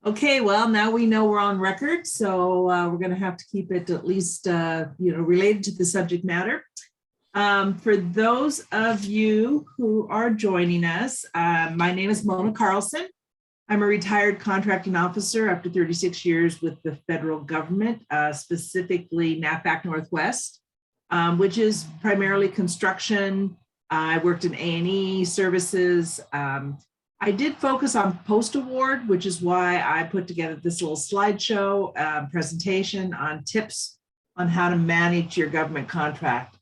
Okay, well, now we know we're on record, so we're going to have to keep it at least, related to the subject matter. For those of you who are joining us, my name is Mona Carlson. I'm a retired contracting officer after 36 years with the federal government, specifically NAPAC Northwest, which is primarily construction. I worked in A&E services. I did focus on post-award, which is why I put together this little slideshow presentation on tips on how to manage your government contract.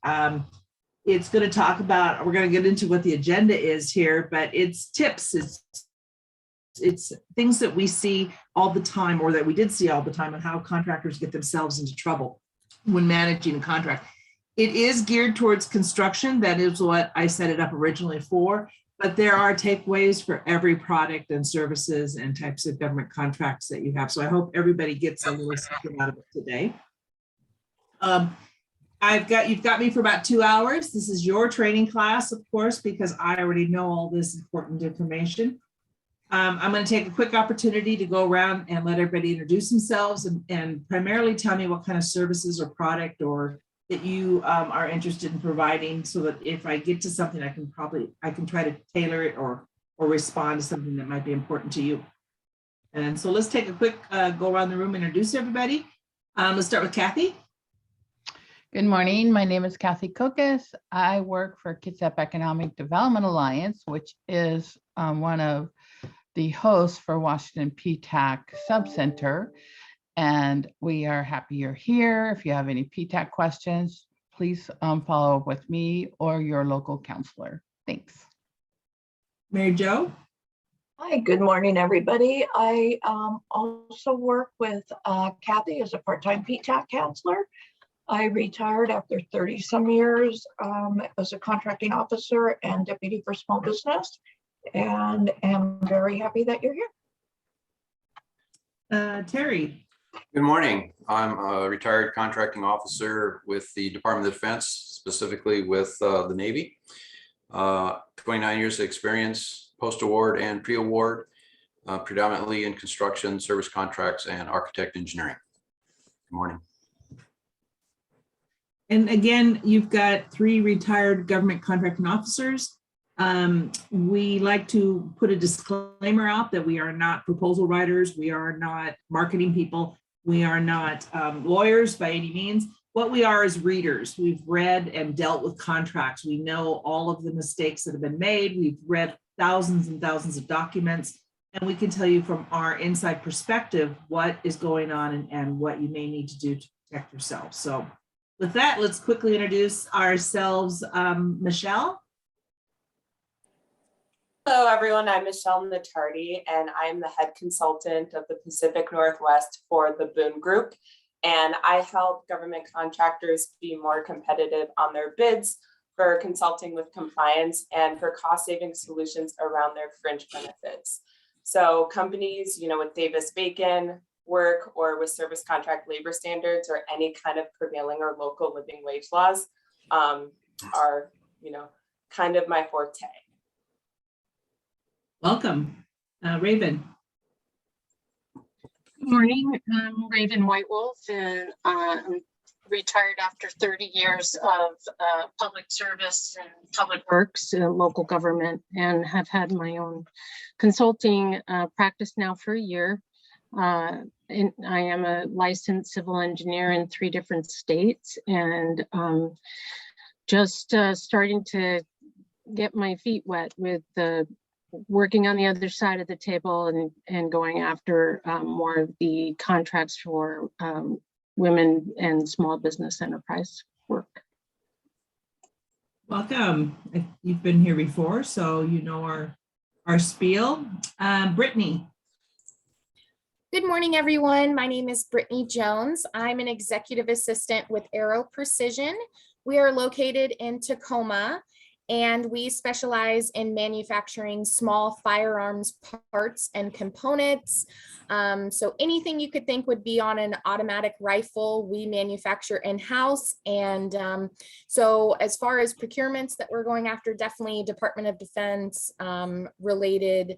It's going to talk about, we're going to get into what the agenda is here, but it's tips. It's things that we see all the time, or that we did see all the time, on how contractors get themselves into trouble when managing a contract. It is geared towards construction. That is what I set it up originally for. But there are takeaways for every product and services and types of government contracts that you have. So I hope everybody gets a little something out of it today. You've got me for about 2 hours. This is your training class, of course, because I already know all this important information. I'm going to take a quick opportunity to go around and let everybody introduce themselves and primarily tell me what kind of services or product or that you are interested in providing, so that if I get to something, I can try to tailor it or respond to something that might be important to you. And so let's take a quick go around the room and introduce everybody. Let's start with Kathy. Good morning. My name is Kathy Cookus. I work for Kitsap Economic Development Alliance, which is one of the hosts for Washington PTAC Subcenter. And we are happy you're here. If you have any PTAC questions, please follow up with me or your local counselor. Thanks. Mary Jo. Hi, good morning, everybody. I also work with Kathy as a part-time PTAC counselor. I retired after 30 some years as a contracting officer and deputy for small business, and am very happy that you're here. Terry. Good morning. I'm a retired contracting officer with the Department of Defense, specifically with the Navy. 29 years of experience, post-award and pre-award, predominantly in construction, service contracts, and architect engineering. Good morning. And again, you've got 3 retired government contracting officers. We like to put a disclaimer out that we are not proposal writers. We are not marketing people. We are not lawyers by any means. What we are is readers. We've read and dealt with contracts. We know all of the mistakes that have been made. We've read thousands and thousands of documents, and we can tell you from our inside perspective what is going on and what you may need to do to protect yourself. So with that, let's quickly introduce ourselves. Michelle. Hello, everyone. I'm Michelle Natardi, and I'm the head consultant of the Pacific Northwest for the Boone Group. And I help government contractors be more competitive on their bids for consulting with compliance and for cost-saving solutions around their fringe benefits. So companies, with Davis-Bacon work or with service contract labor standards or any kind of prevailing or local living wage laws are, kind of my forte. Welcome. Raven. Good morning. I'm Raven Whitewolf, and I'm retired after 30 years of public service and public works, local government, and have had my own consulting practice now for a year. And I am a licensed civil engineer in 3 different states, and just starting to get my feet wet with the working on the other side of the table and going after more of the contracts for women and small business enterprise work. Welcome. You've been here before, so you know our spiel. Brittany. Good morning, everyone. My name is Brittany Jones. I'm an executive assistant with Aero Precision. We are located in Tacoma, and we specialize in manufacturing small firearms parts and components. So anything you could think would be on an automatic rifle, we manufacture in-house. And so as far as procurements that we're going after, definitely Department of Defense related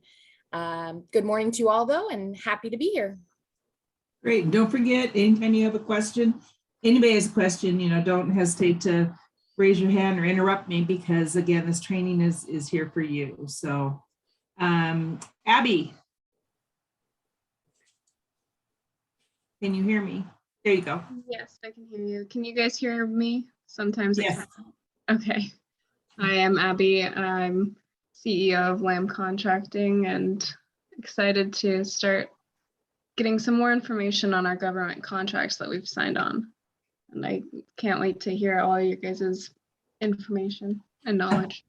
Good morning to you all, though, and happy to be here. Great. And don't forget, anytime you have a question, anybody has a question, don't hesitate to raise your hand or interrupt me, because again, this training is here for you. So, Abby, can you hear me? There you go. Yes, I can hear you. Can you guys hear me? Sometimes Yes. it can. Okay. Hi, I'm Abby. I'm CEO of Lamb Contracting and excited to start getting some more information on our government contracts that we've signed on. And I can't wait to hear all your guys' information and knowledge.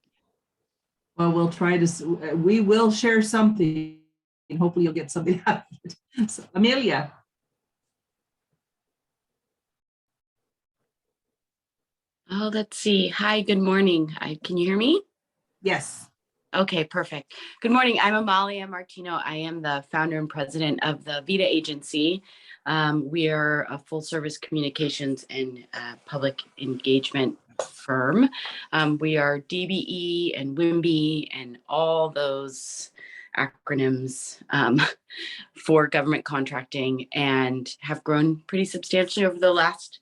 Well, we'll try to, we will share something and hopefully you'll get something out of it. So, Amelia. Oh, let's see. Hi, good morning. Can you hear me? Yes. Okay, perfect. Good morning. I'm Amalia Martino. I am the founder and president of the VITA agency. We are a full service communications and public engagement firm. We are DBE and WIMBY and all those acronyms for government contracting, and have grown pretty substantially over the last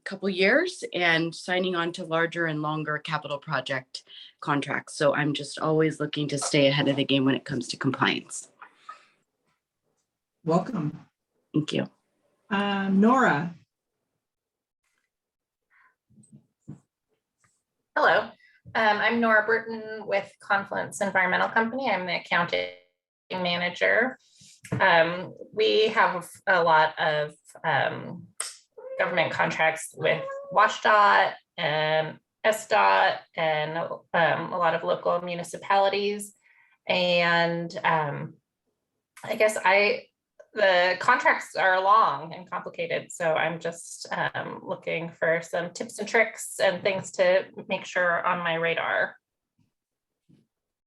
couple years and signing on to larger and longer capital project contracts. So I'm just always looking to stay ahead of the game when it comes to compliance. Welcome. Thank you. Nora. Hello, I'm Nora Burton with Confluence Environmental Company. I'm the accounting manager. We have a lot of government contracts with WashDOT and SDOT and a lot of local municipalities. And I guess the contracts are long and complicated. So I'm just looking for some tips and tricks and things to make sure on my radar.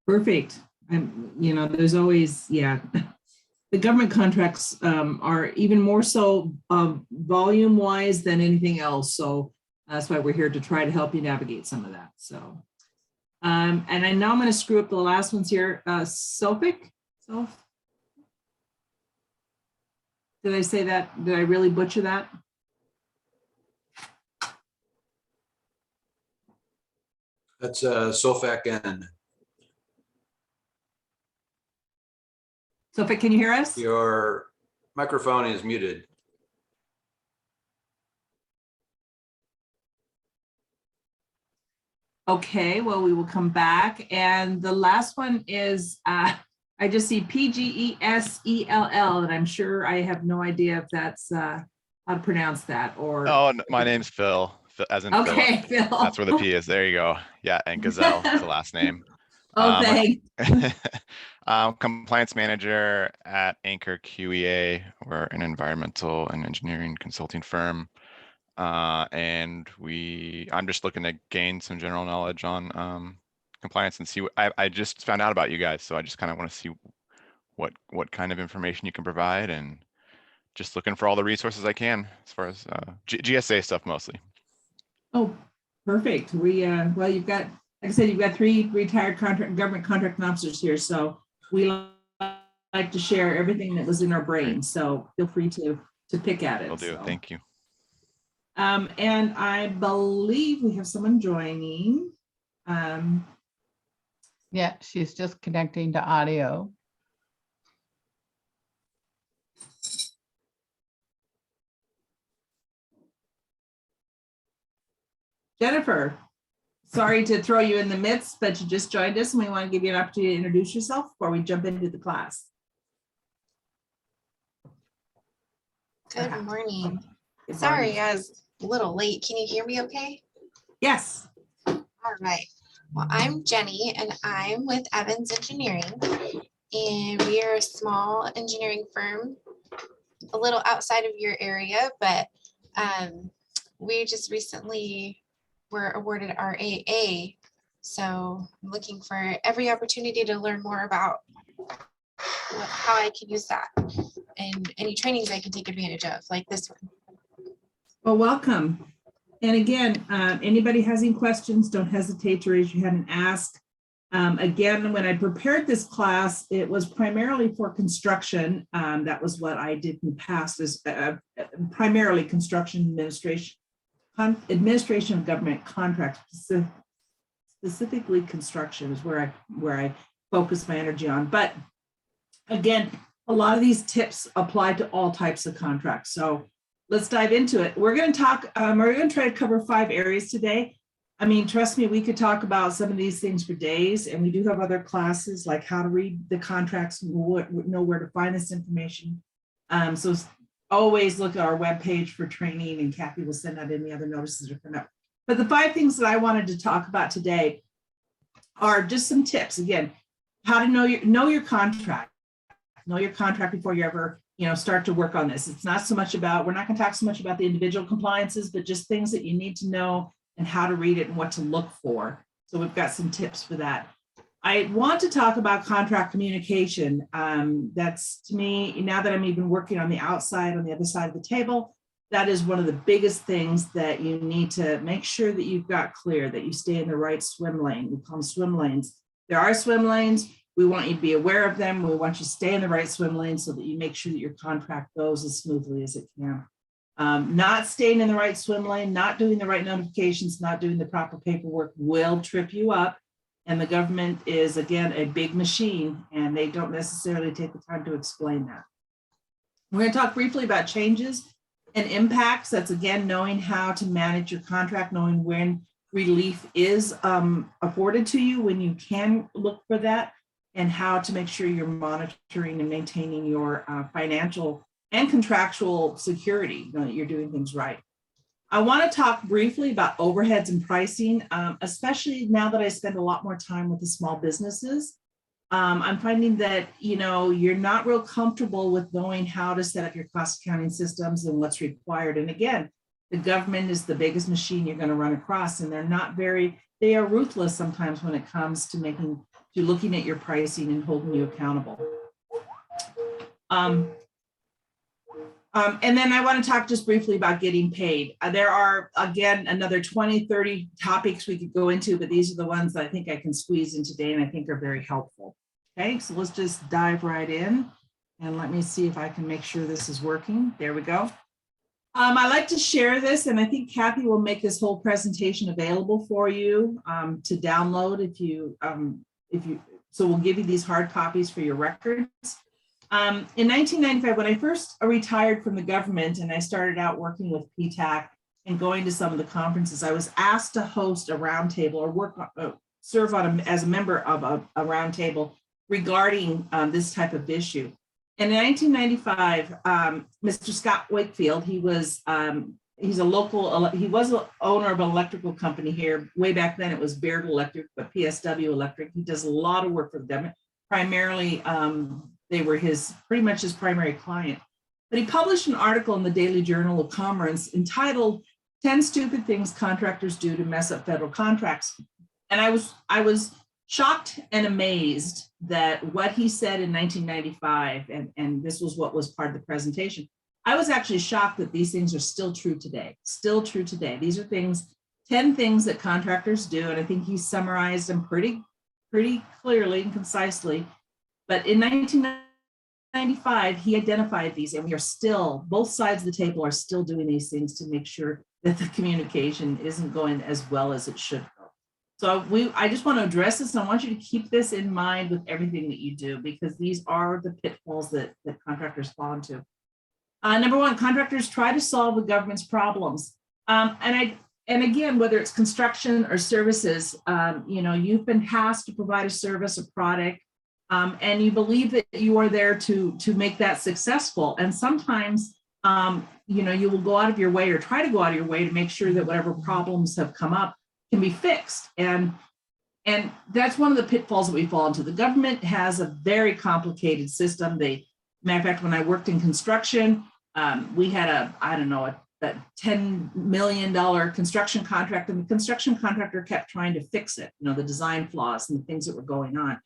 Perfect. There's always, the government contracts are even more so volume wise than anything else. So that's why we're here to try to help you navigate some of that. So, and I know I'm going to screw up the last ones here. Sophic. Did I say that? Did I really butcher that? That's Sophic N. Sophic, can you hear us? Your microphone is muted. Okay, well, we will come back. And the last one is, I just see PGESELL, and I'm sure I have no idea if that's how to pronounce that or. Oh, my name's Phil, as in okay, Phil. Phil. That's where the P is. There you go. Yeah, and Gazelle is the last name. Oh, thanks. Compliance manager at Anchor QEA. We're an environmental and engineering consulting firm. And I'm just looking to gain some general knowledge on compliance and see what I just found out about you guys. So I just kind of want to see what kind of information you can provide, and just looking for all the resources I can as far as GSA stuff mostly. Oh, perfect. Well, you've got, like I said, you've got 3 retired government contracting officers here. So we like to share everything that was in our brain. So feel free to pick at it. Will do. So. Thank you. And I believe we have someone joining. Yeah, she's just connecting to audio. Jennifer, sorry to throw you in the midst, but you just joined us and we want to give you an opportunity to introduce yourself before we jump into the class. Good morning. Good Sorry, morning. I was a little late. Can you hear me okay? Yes. All right. Well, I'm Jenny and I'm with Evans Engineering, and we are a small engineering firm, a little outside of your area, but we just recently were awarded our AA. So I'm looking for every opportunity to learn more about how I can use that and any trainings I can take advantage of, like this one. Well, welcome. And again, anybody has any questions, don't hesitate to raise your hand and ask. Again, when I prepared this class, it was primarily for construction. That was what I did in the past, is primarily construction administration, administration of government contracts, specifically construction is where I focus my energy on. But again, a lot of these tips apply to all types of contracts. So let's dive into it. We're going to talk, we're going to try to cover 5 areas today. I mean, trust me, we could talk about some of these things for days, and we do have other classes like how to read the contracts, know where to find this information. So always look at our webpage for training, and Kathy will send out any other notices or come up. But the 5 things that I wanted to talk about today are just some tips. Again, how to know your contract. Know your contract before you ever, start to work on this. It's not so much about, we're not going to talk so much about the individual compliances, but just things that you need to know and how to read it and what to look for. So we've got some tips for that. I want to talk about contract communication. That's, to me, now that I'm even working on the outside, on the other side of the table, that is one of the biggest things that you need to make sure that you've got clear, that you stay in the right swim lane. We call them swim lanes. There are swim lanes. We want you to be aware of them. We want you to stay in the right swim lane so that you make sure that your contract goes as smoothly as it can. Not staying in the right swim lane, not doing the right notifications, not doing the proper paperwork will trip you up. And the government is, again, a big machine, and they don't necessarily take the time to explain that. We're going to talk briefly about changes and impacts. That's, again, knowing how to manage your contract, knowing when relief is afforded to you, when you can look for that, and how to make sure you're monitoring and maintaining your financial and contractual security, that you're doing things right. I want to talk briefly about overheads and pricing, especially now that I spend a lot more time with the small businesses. I'm finding that, you're not real comfortable with knowing how to set up your cost accounting systems and what's required. And again, the government is the biggest machine you're going to run across, and they are ruthless sometimes when it comes to looking at your pricing and holding you accountable. And then I want to talk just briefly about getting paid. There are, again, another 20, 30 topics we could go into, but these are the ones that I think I can squeeze in today and I think are very helpful. Okay, so let's just dive right in, and let me see if I can make sure this is working. There we go. I like to share this, and I think Kathy will make this whole presentation available for you to download so we'll give you these hard copies for your records. In 1995, when I first retired from the government and I started out working with PTAC and going to some of the conferences, I was asked to host a roundtable or serve as a member of a roundtable regarding this type of issue. And in 1995, Mr. Scott Wakefield, he was an owner of an electrical company here. Way back then it was Baird Electric, but PSW Electric. He does a lot of work for the government. Primarily, they were pretty much his primary client. But he published an article in the Daily Journal of Commerce entitled 10 Stupid Things Contractors Do to Mess Up Federal Contracts. And I was shocked and amazed that what he said in 1995, and this was what was part of the presentation, I was actually shocked that these things are still true today. These are 10 things that contractors do, and I think he summarized them pretty clearly and concisely. But in 1995, he identified these, and we are still, both sides of the table are still doing these things to make sure that the communication isn't going as well as it should go. So I just want to address this, and I want you to keep this in mind with everything that you do, because these are the pitfalls that contractors fall into. Number one, contractors try to solve the government's problems. And again, whether it's construction or services, you've been tasked to provide a service or product, and you believe that you are there to make that successful. And sometimes, you will go out of your way or try to go out of your way to make sure that whatever problems have come up can be fixed. And that's one of the pitfalls that we fall into. The government has a very complicated system. Matter of fact, when I worked in construction, we had a $10 million construction contract, and the construction contractor kept trying to fix it, the design flaws and the things that were going on.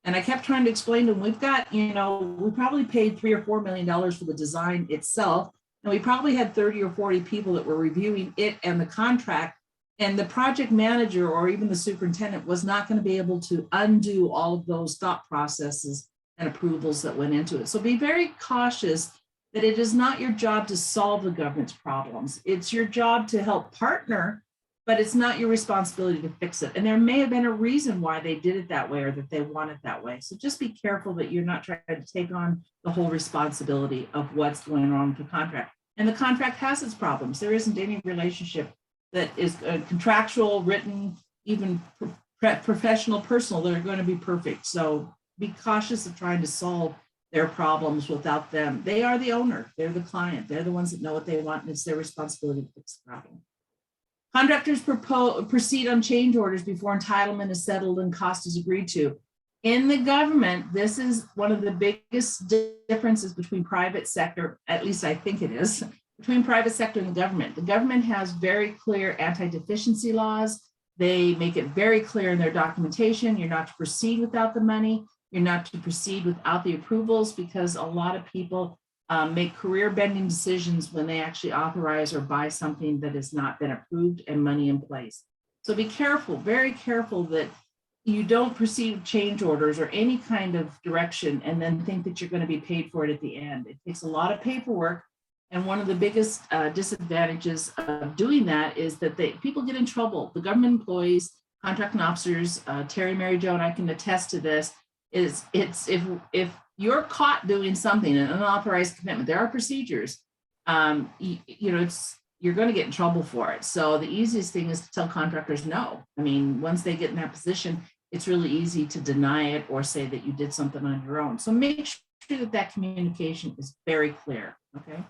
And I kept trying to explain to them, we've got, we probably paid $3 or $4 million for the design itself. And we probably had 30 or 40 people that were reviewing it and the contract. And the project manager or even the superintendent was not going to be able to undo all of those thought processes and approvals that went into it. So be very cautious that it is not your job to solve the government's problems. It's your job to help partner, but it's not your responsibility to fix it. And there may have been a reason why they did it that way or that they want it that way. So just be careful that you're not trying to take on the whole responsibility of what's going on with the contract. And the contract has its problems. There isn't any relationship that is contractual, written, even professional, personal, that are going to be perfect. So be cautious of trying to solve their problems without them. They are the owner, they're the client, they're the ones that know what they want, and it's their responsibility to fix the problem. Contractors proceed on change orders before entitlement is settled and cost is agreed to. In the government, this is one of the biggest differences between private sector, at least I think it is, between private sector and the government. The government has very clear anti-deficiency laws. They make it very clear in their documentation, you're not to proceed without the money, you're not to proceed without the approvals, because a lot of people make career-bending decisions when they actually authorize or buy something that has not been approved and money in place. So be careful, very careful that you don't proceed with change orders or any kind of direction and then think that you're going to be paid for it at the end. It takes a lot of paperwork. And one of the biggest disadvantages of doing that is that people get in trouble. The government employees, contracting officers, Terry, Mary Jo, and I can attest to this, is if you're caught doing something, an unauthorized commitment, there are procedures, you're going to get in trouble for it. So the easiest thing is to tell contractors no. I mean, once they get in that position, it's really easy to deny it or say that you did something on your own. So make sure that that communication is very clear, okay?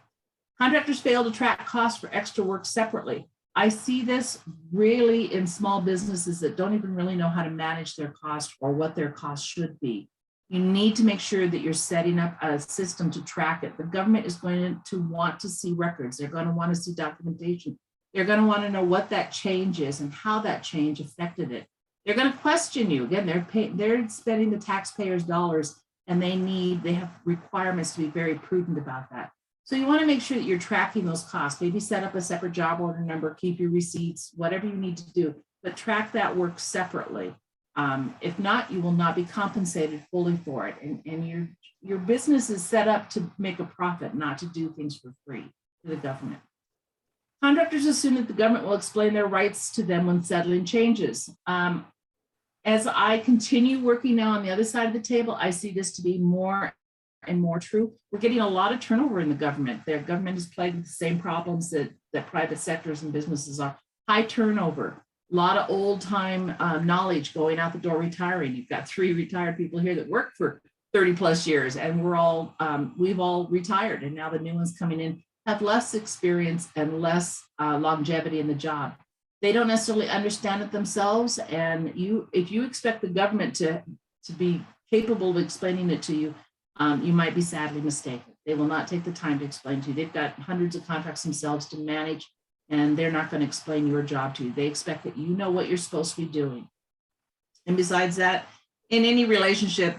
Contractors fail to track costs for extra work separately. I see this really in small businesses that don't even really know how to manage their cost or what their costs should be. You need to make sure that you're setting up a system to track it. The government is going to want to see records. They're going to want to see documentation. They're going to want to know what that change is and how that change affected it. They're going to question you. Again, they're spending the taxpayers' dollars, and they have requirements to be very prudent about that. So you want to make sure that you're tracking those costs. Maybe set up a separate job order number, keep your receipts, whatever you need to do, but track that work separately. If not, you will not be compensated fully for it. And your business is set up to make a profit, not to do things for free to the government. Contractors assume that the government will explain their rights to them when settling changes. As I continue working now on the other side of the table, I see this to be more and more true. We're getting a lot of turnover in the government. Their government is plagued with the same problems that private sectors and businesses are. High turnover, a lot of old time knowledge going out the door, retiring. You've got 3 retired people here that worked for 30 plus years, and we've all retired, and now the new ones coming in have less experience and less longevity in the job. They don't necessarily understand it themselves, and if you expect the government to be capable of explaining it to you, you might be sadly mistaken. They will not take the time to explain to you. They've got hundreds of contracts themselves to manage, and they're not going to explain your job to you. They expect that you know what you're supposed to be doing. And besides that, in any relationship,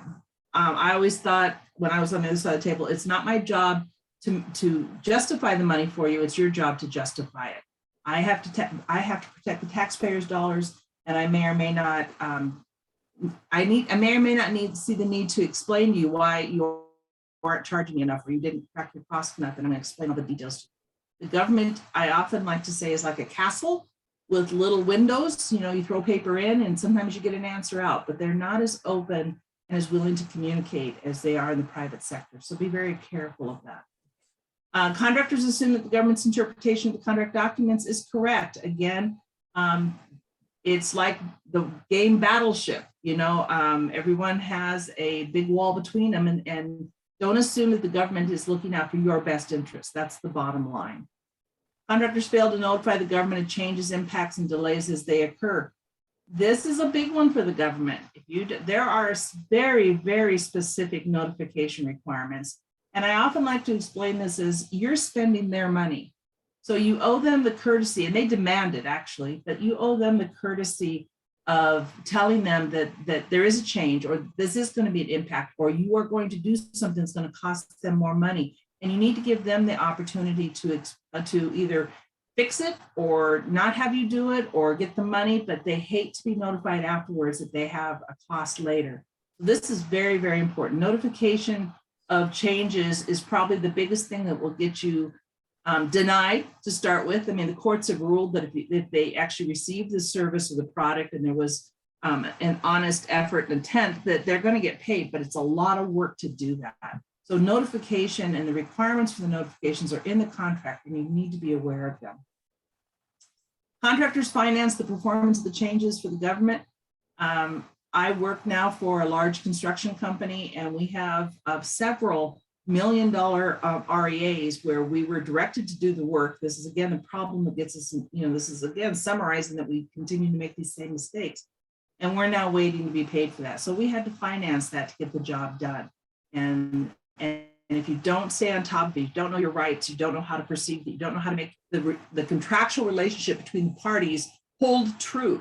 I always thought when I was on the other side of the table, it's not my job to justify the money for you. It's your job to justify it. I have to protect the taxpayers' dollars, and I may or may not see the need to explain to you why you aren't charging enough or you didn't track your cost enough, and I'm going to explain all the details to you. The government, I often like to say, is like a castle with little windows. You throw paper in and sometimes you get an answer out, but they're not as open and as willing to communicate as they are in the private sector. So be very careful of that. Contractors assume that the government's interpretation of the contract documents is correct. Again, it's like the game Battleship. Everyone has a big wall between them, and don't assume that the government is looking out for your best interest. That's the bottom line. Contractors fail to notify the government of changes, impacts, and delays as they occur. This is a big one for the government. There are very, very specific notification requirements. And I often like to explain this as you're spending their money. So you owe them the courtesy, and they demand it actually, but you owe them the courtesy of telling them that there is a change, or this is going to be an impact, or you are going to do something that's going to cost them more money. And you need to give them the opportunity to either fix it or not have you do it or get the money, but they hate to be notified afterwards that they have a cost later. This is very, very important. Notification of changes is probably the biggest thing that will get you denied to start with. I mean, the courts have ruled that if they actually receive the service or the product and there was an honest effort and intent, that they're going to get paid, but it's a lot of work to do that. So notification and the requirements for the notifications are in the contract and you need to be aware of them. Contractors finance the performance of the changes for the government. I work now for a large construction company and we have several $million-dollar REAs where we were directed to do the work. This is again the problem that gets us, this is again summarizing that we continue to make these same mistakes. And we're now waiting to be paid for that. So we had to finance that to get the job done. And if you don't stay on top of it, you don't know your rights, you don't know how to perceive it, you don't know how to make the contractual relationship between the parties hold true.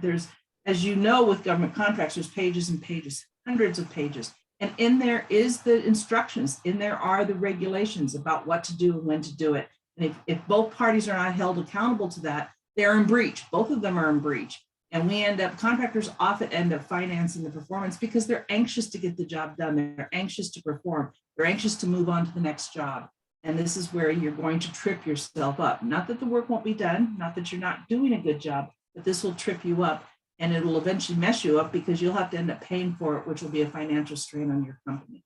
There's, as you know, with government contracts, there's pages and pages, hundreds of pages. And in there is the instructions, in there are the regulations about what to do and when to do it. And if both parties are not held accountable to that, they're in breach. Both of them are in breach. And contractors often end up financing the performance because they're anxious to get the job done. They're anxious to perform. They're anxious to move on to the next job. And this is where you're going to trip yourself up. Not that the work won't be done, not that you're not doing a good job, but this will trip you up and it will eventually mess you up because you'll have to end up paying for it, which will be a financial strain on your company.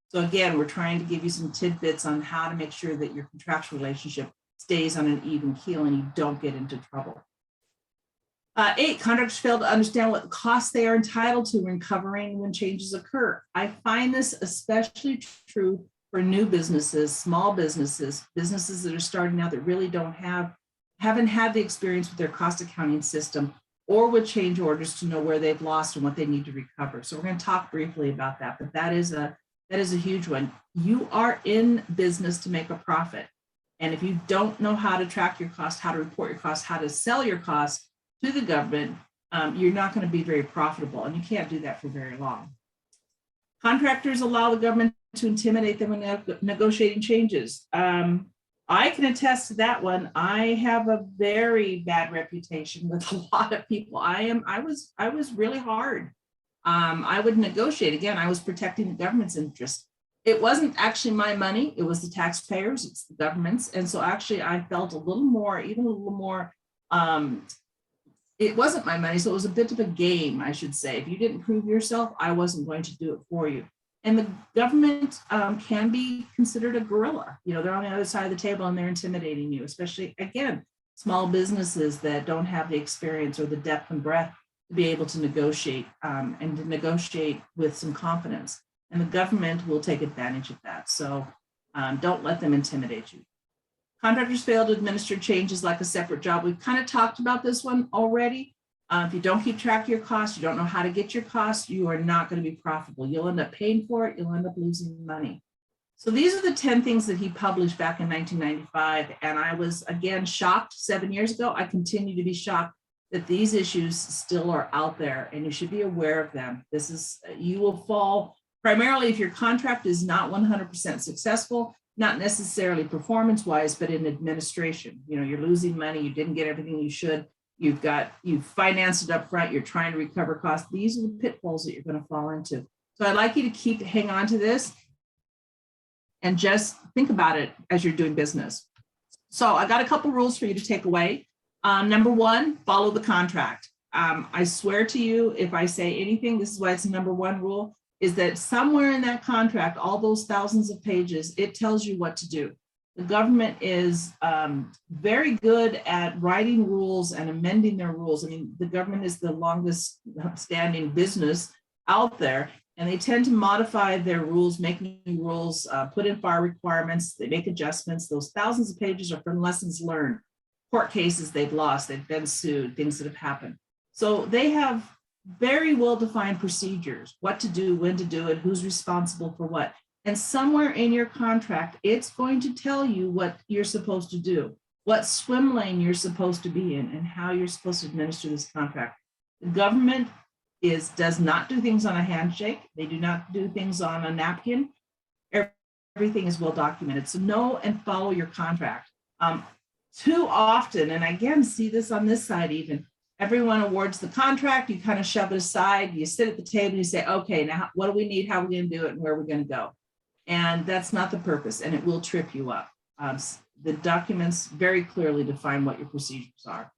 So again, we're trying to give you some tidbits on how to make sure that your contractual relationship stays on an even keel and you don't get into trouble. 8, contractors fail to understand what costs they are entitled to when covering when changes occur. I find this especially true for new businesses, small businesses, businesses that are starting out that really haven't had the experience with their cost accounting system or with change orders to know where they've lost and what they need to recover. So we're going to talk briefly about that, but that is a huge one. You are in business to make a profit. And if you don't know how to track your costs, how to report your costs, how to sell your costs to the government, you're not going to be very profitable, and you can't do that for very long. Contractors allow the government to intimidate them when negotiating changes. I can attest to that one. I have a very bad reputation with a lot of people. I was really hard. I would negotiate. Again, I was protecting the government's interest. It wasn't actually my money. It was the taxpayers. It's the government's. And so actually I felt a little more, it wasn't my money. So it was a bit of a game, I should say. If you didn't prove yourself, I wasn't going to do it for you. And the government can be considered a guerrilla. They're on the other side of the table and they're intimidating you, especially, again, small businesses that don't have the experience or the depth and breadth to be able to negotiate and to negotiate with some confidence. And the government will take advantage of that. So don't let them intimidate you. Contractors fail to administer changes like a separate job. We've kind of talked about this one already. If you don't keep track of your costs, you don't know how to get your costs, you are not going to be profitable. You'll end up paying for it. You'll end up losing money. So these are the 10 things that he published back in 1995. And I was, again, shocked 7 years ago. I continue to be shocked that these issues still are out there and you should be aware of them. You will fall primarily if your contract is not 100% successful, not necessarily performance-wise, but in administration. You're losing money, you didn't get everything you should, you've financed it up front, you're trying to recover costs. These are the pitfalls that you're going to fall into. So I'd like you to hang on to this and just think about it as you're doing business. So I got a couple rules for you to take away. Number 1, follow the contract. I swear to you, if I say anything, this is why it's the number 1 rule, is that somewhere in that contract, all those thousands of pages, it tells you what to do. The government is very good at writing rules and amending their rules. I mean, the government is the longest standing business out there, and they tend to modify their rules, make new rules, put in FAR requirements, they make adjustments. Those thousands of pages are from lessons learned, court cases they've lost, they've been sued, things that have happened. So they have very well-defined procedures, what to do, when to do it, who's responsible for what. And somewhere in your contract, it's going to tell you what you're supposed to do, what swim lane you're supposed to be in, and how you're supposed to administer this contract. The government does not do things on a handshake. They do not do things on a napkin. Everything is well documented. So know and follow your contract. too often, and I again see this on this side even, everyone awards the contract, you kind of shove it aside, you sit at the table, you say, okay, now what do we need, how are we going to do it, and where are we going to go? And that's not the purpose, and it will trip you up. The documents very clearly define what your procedures are.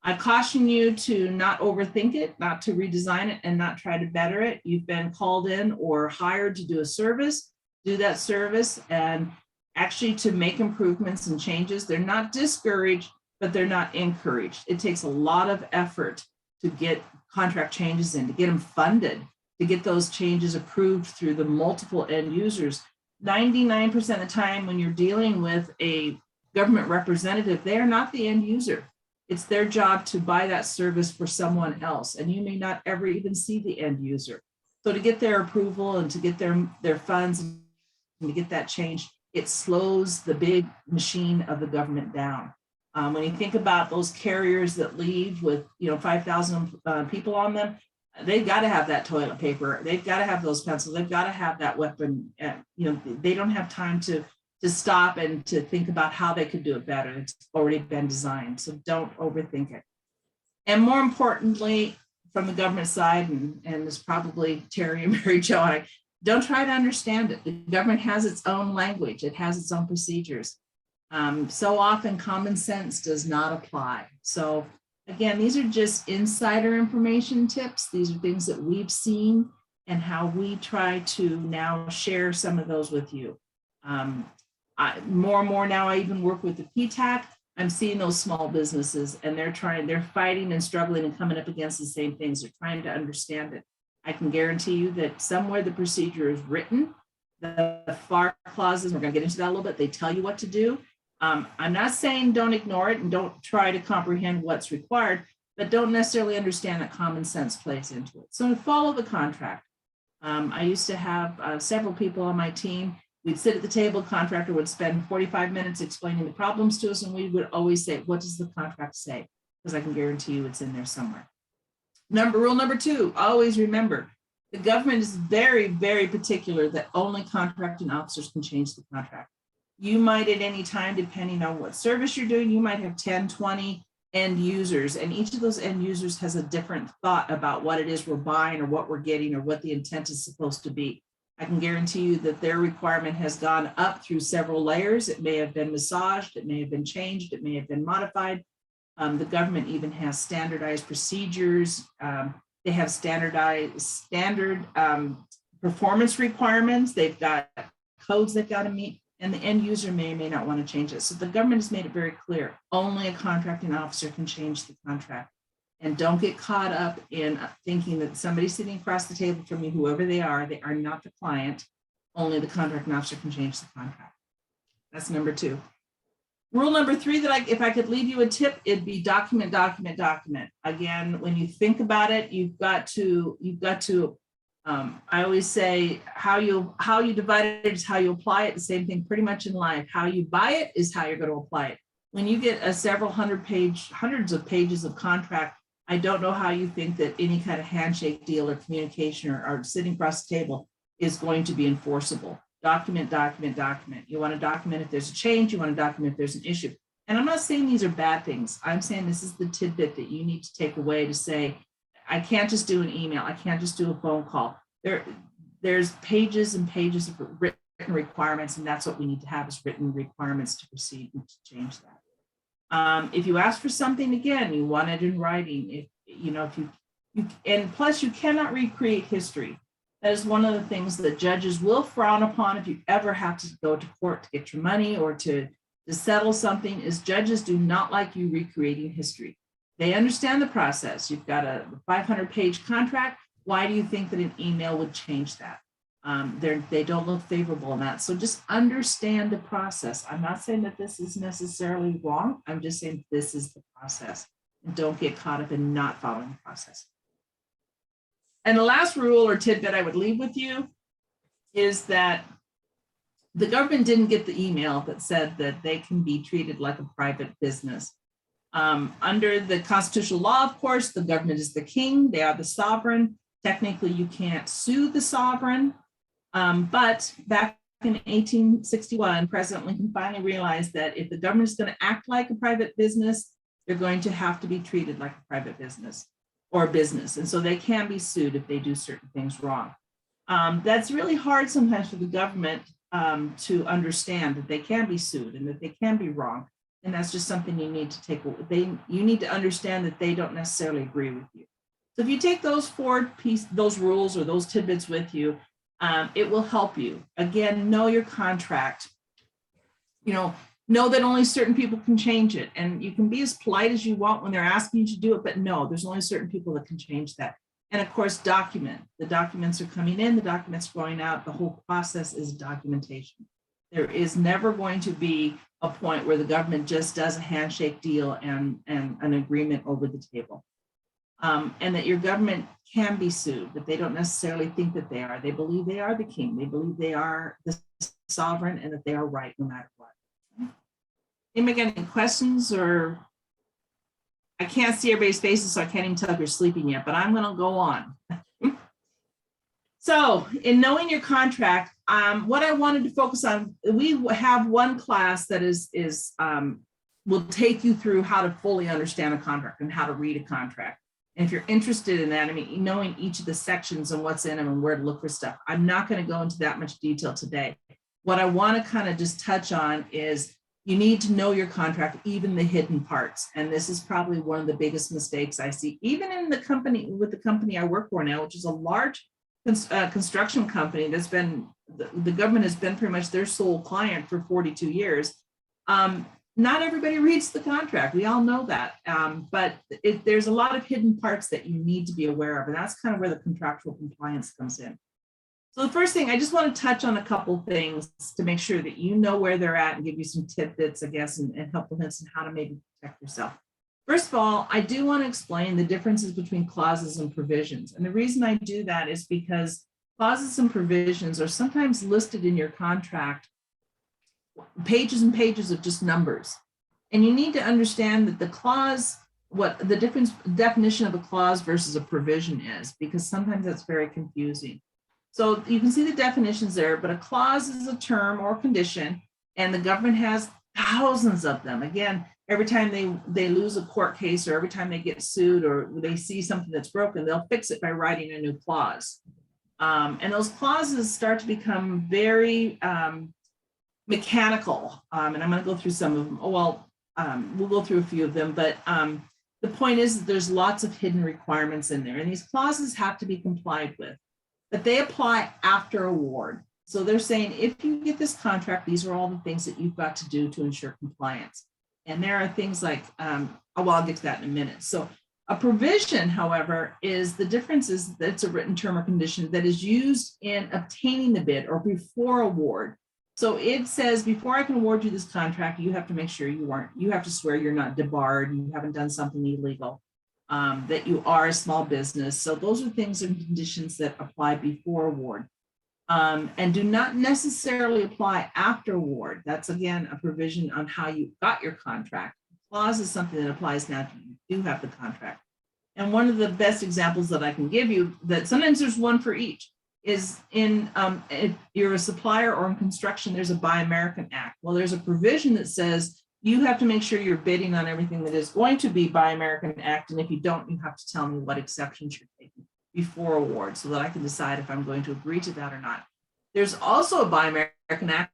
I caution you to not overthink it, not to redesign it, and not try to better it. You've been called in or hired to do a service, do that service, and actually to make improvements and changes. They're not discouraged, but they're not encouraged. It takes a lot of effort to get contract changes in, to get them funded, to get those changes approved through the multiple end users. 99% of the time when you're dealing with a government representative, they are not the end user. It's their job to buy that service for someone else, and you may not ever even see the end user. So to get their approval and to get their funds and to get that change, it slows the big machine of the government down. When you think about those carriers that leave with 5,000 people on them, they've got to have that toilet paper. They've got to have those pencils. They've got to have that weapon. They don't have time to stop and to think about how they could do it better. It's already been designed. So don't overthink it. And more importantly, from the government side, and it's probably Terry and Mary Jo, don't try to understand it. The government has its own language. It has its own procedures. So often common sense does not apply. So again, these are just insider information tips. These are things that we've seen and how we try to now share some of those with you. More and more now, I even work with the PTAC. I'm seeing those small businesses, and they're fighting and struggling and coming up against the same things. They're trying to understand it. I can guarantee you that somewhere the procedure is written, the FAR clauses, we're going to get into that a little bit, they tell you what to do. I'm not saying don't ignore it and don't try to comprehend what's required, but don't necessarily understand that common sense plays into it. So to follow the contract, I used to have several people on my team. We'd sit at the table, contractor would spend 45 minutes explaining the problems to us, and we would always say, what does the contract say? Because I can guarantee you it's in there somewhere. Rule number 2, always remember, the government is very, very particular that only contracting officers can change the contract. You might at any time, depending on what service you're doing, you might have 10, 20 end users, and each of those end users has a different thought about what it is we're buying or what we're getting or what the intent is supposed to be. I can guarantee you that their requirement has gone up through several layers. It may have been massaged, it may have been changed, it may have been modified. The government even has standardized procedures. They have standard performance requirements. They've got codes they've got to meet, and the end user may or may not want to change it. So the government has made it very clear, only a contracting officer can change the contract. And don't get caught up in thinking that somebody sitting across the table from you, whoever they are not the client. Only the contracting officer can change the contract. That's number 2. Rule number 3 that if I could leave you a tip, it'd be document, document, document. Again, when you think about it, you've got to, I always say how you divide it is how you apply it. The same thing pretty much in life. How you buy it is how you're going to apply it. When you get a hundreds of pages of contract, I don't know how you think that any kind of handshake deal or communication or sitting across the table is going to be enforceable. Document, document, document. You want to document if there's a change, you want to document if there's an issue. And I'm not saying these are bad things. I'm saying this is the tidbit that you need to take away to say, I can't just do an email. I can't just do a phone call. There's pages and pages of written requirements, and that's what we need to have is written requirements to proceed and to change that. If you ask for something again, you want it in writing. And plus you cannot recreate history. That is one of the things that judges will frown upon if you ever have to go to court to get your money or to settle something, is judges do not like you recreating history. They understand the process. You've got a 500-page contract. Why do you think that an email would change that? They don't look favorable in that. So just understand the process. I'm not saying that this is necessarily wrong. I'm just saying this is the process. And don't get caught up in not following the process. And the last rule or tidbit I would leave with you is that the government didn't get the email that said that they can be treated like a private business. Under the constitutional law, of course, the government is the king. They are the sovereign. Technically, you can't sue the sovereign. But back in 1861, President Lincoln finally realized that if the government is going to act like a private business, they're going to have to be treated like a private business or business. And so they can be sued if they do certain things wrong. That's really hard sometimes for the government to understand that they can be sued and that they can be wrong. And that's just something you need to take. You need to understand that they don't necessarily agree with you. So if you take those those rules or those tidbits with you, it will help you. Again, know your contract. Know that only certain people can change it, and you can be as polite as you want when they're asking you to do it, but no, there's only certain people that can change that. And of course, document. The documents are coming in, the documents are going out. The whole process is documentation. There is never going to be a point where the government just does a handshake deal and an agreement over the table. And that your government can be sued, but they don't necessarily think that they are. They believe they are the king. They believe they are the sovereign and that they are right no matter what. Anybody got any questions? Or I can't see everybody's faces, so I can't even tell if you're sleeping yet, but I'm going to go on. So in knowing your contract, what I wanted to focus on, we have one class that will take you through how to fully understand a contract and how to read a contract. And if you're interested in that, I mean, knowing each of the sections and what's in them and where to look for stuff, I'm not going to go into that much detail today. What I want to kind of just touch on is you need to know your contract, even the hidden parts. And this is probably one of the biggest mistakes I see, even in the company, with the company I work for now, which is a large construction company that's been, the government has been pretty much their sole client for 42 years. Not everybody reads the contract. We all know that, but there's a lot of hidden parts that you need to be aware of, and that's kind of where the contractual compliance comes in. So the first thing, I just want to touch on a couple things to make sure that you know where they're at and give you some tidbits, I guess, and helpful hints on how to maybe protect yourself. First of all, I do want to explain the differences between clauses and provisions. And the reason I do that is because clauses and provisions are sometimes listed in your contract, pages and pages of just numbers. And you need to understand that the clause, what the definition of a clause versus a provision is, because sometimes that's very confusing. So you can see the definitions there, but a clause is a term or condition, and the government has thousands of them. Again, every time they lose a court case or every time they get sued or they see something that's broken, they'll fix it by writing a new clause. And those clauses start to become very mechanical. And I'm going to go through some of them. We'll go through a few of them, but the point is that there's lots of hidden requirements in there, and these clauses have to be complied with, but they apply after award. So they're saying, if you get this contract, these are all the things that you've got to do to ensure compliance. And there are things like, I'll get to that in a minute. So a provision, however, is the difference is that it's a written term or condition that is used in obtaining the bid or before award. So it says, before I can award you this contract, you have to make sure you have to swear you're not debarred, you haven't done something illegal, that you are a small business. So those are things and conditions that apply before award. And do not necessarily apply after award. That's, again, a provision on how you got your contract. Clause is something that applies now to you do have the contract. And one of the best examples that I can give you, that sometimes there's one for each, is in, if you're a supplier or in construction, there's a Buy American Act. Well, there's a provision that says you have to make sure you're bidding on everything that is going to be Buy American Act. And if you don't, you have to tell me what exceptions you're taking before award so that I can decide if I'm going to agree to that or not. There's also a Buy American Act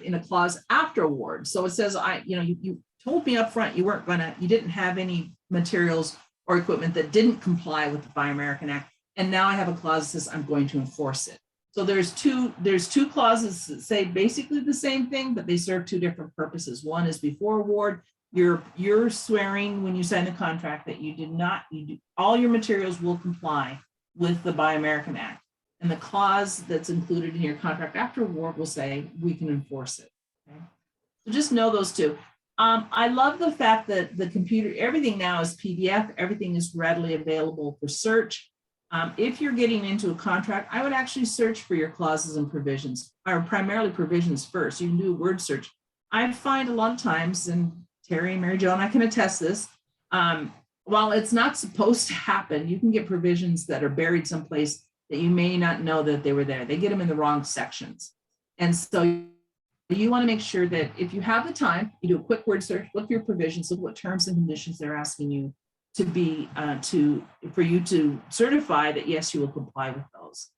in a clause after award. So it says, you told me up front you didn't have any materials or equipment that didn't comply with the Buy American Act. And now I have a clause that says I'm going to enforce it. So there's two clauses that say basically the same thing, but they serve two different purposes. One is before award. You're swearing when you sign the contract that all your materials will comply with the Buy American Act. And the clause that's included in your contract after award will say we can enforce it. Okay? So just know those two. I love the fact that the computer, everything now is PDF, everything is readily available for search. If you're getting into a contract, I would actually search for your clauses and provisions, or primarily provisions first. You can do a word search. I find a lot of times, and Terry and Mary Jo, and I can attest this, while it's not supposed to happen, you can get provisions that are buried someplace that you may not know that they were there. They get them in the wrong sections. And so you want to make sure that if you have the time, you do a quick word search, look your provisions, look what terms and conditions they're asking you to be for you to certify that yes, you will comply with those.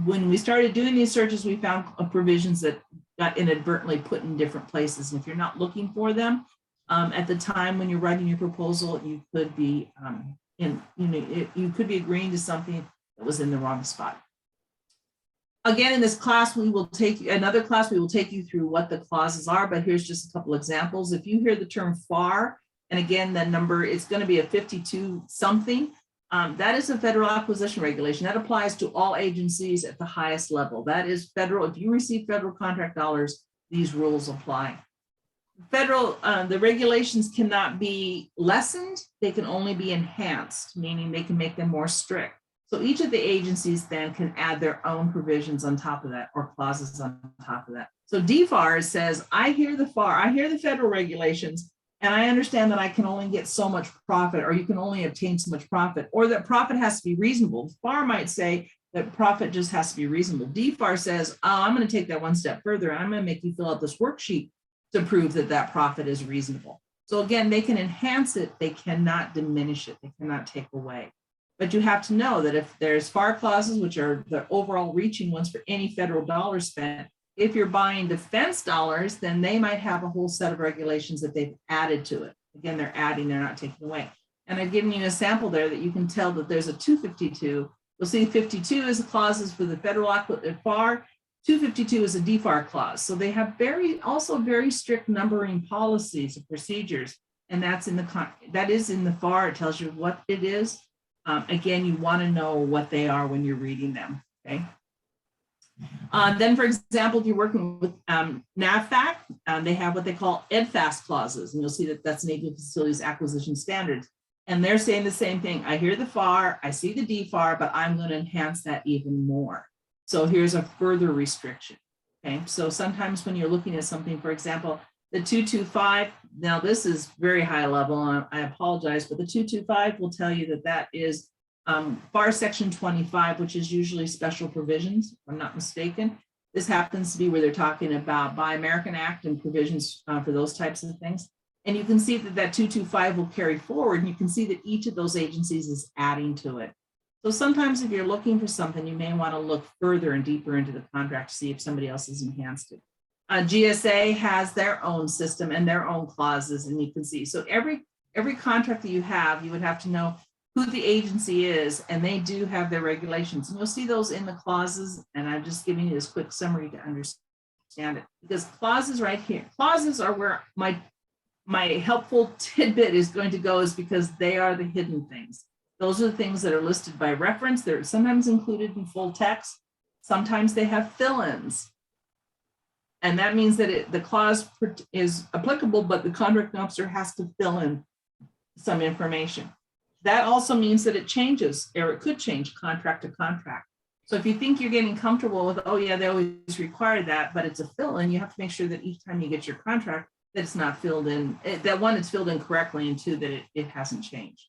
When we started doing these searches, we found provisions that got inadvertently put in different places. And if you're not looking for them at the time when you're writing your proposal, you could be you could be agreeing to something that was in the wrong spot. Again, in this class, we will take you through what the clauses are, but here's just a couple examples. If you hear the term FAR, and again, the number is going to be a 52 something, that is a federal acquisition regulation. That applies to all agencies at the highest level. That is federal. If you receive federal contract dollars, these rules apply. Federal, the regulations cannot be lessened. They can only be enhanced, meaning they can make them more strict. So each of the agencies then can add their own provisions on top of that, or clauses on top of that. So DFAR says, I hear the FAR, I hear the federal regulations, and I understand that I can only get so much profit, or you can only obtain so much profit, or that profit has to be reasonable. FAR might say that profit just has to be reasonable. DFAR says, oh, I'm going to take that one step further, and I'm going to make you fill out this worksheet to prove that that profit is reasonable. So again, they can enhance it, they cannot diminish it, they cannot take away. But you have to know that if there's FAR clauses, which are the overall reaching ones for any federal dollar spent, if you're buying defense dollars, then they might have a whole set of regulations that they've added to it. Again, they're adding, they're not taking away. And I've given you a sample there that you can tell that there's a 252. You'll see 52 is the clauses for the federal FAR, 252 is a DFAR clause. So they have also very strict numbering policies and procedures. And that is in the FAR, it tells you what it is. Again, you want to know what they are when you're reading them, okay? Then, for example, if you're working with NAVFAC, they have what they call EDFAS clauses, and you'll see that that's Naval Facilities Acquisition Standards. And they're saying the same thing. I hear the FAR, I see the DFAR, but I'm going to enhance that even more. So here's a further restriction, okay? So sometimes when you're looking at something, for example, the 225, now this is very high level, and I apologize, but the 225 will tell you that that is FAR section 25, which is usually special provisions, if I'm not mistaken. This happens to be where they're talking about Buy American Act and provisions for those types of things. And you can see that that 225 will carry forward, and you can see that each of those agencies is adding to it. So sometimes if you're looking for something, you may want to look further and deeper into the contract to see if somebody else has enhanced it. GSA has their own system and their own clauses, and you can see. So every contract that you would have to know who the agency is, and they do have their regulations. And you'll see those in the clauses, and I'm just giving you this quick summary to understand it. Because clauses right here, clauses are where my helpful tidbit is going to go, is because they are the hidden things. Those are the things that are listed by reference. They're sometimes included in full text. Sometimes they have fill-ins. And that means that the clause is applicable, but the contract officer has to fill in some information. That also means that it changes, or it could change contract to contract. So if you think you're getting comfortable with, oh yeah, they always require that, but it's a fill-in, you have to make sure that each time you get your contract, that it's not filled in, that one, it's filled in correctly, and two, that it hasn't changed.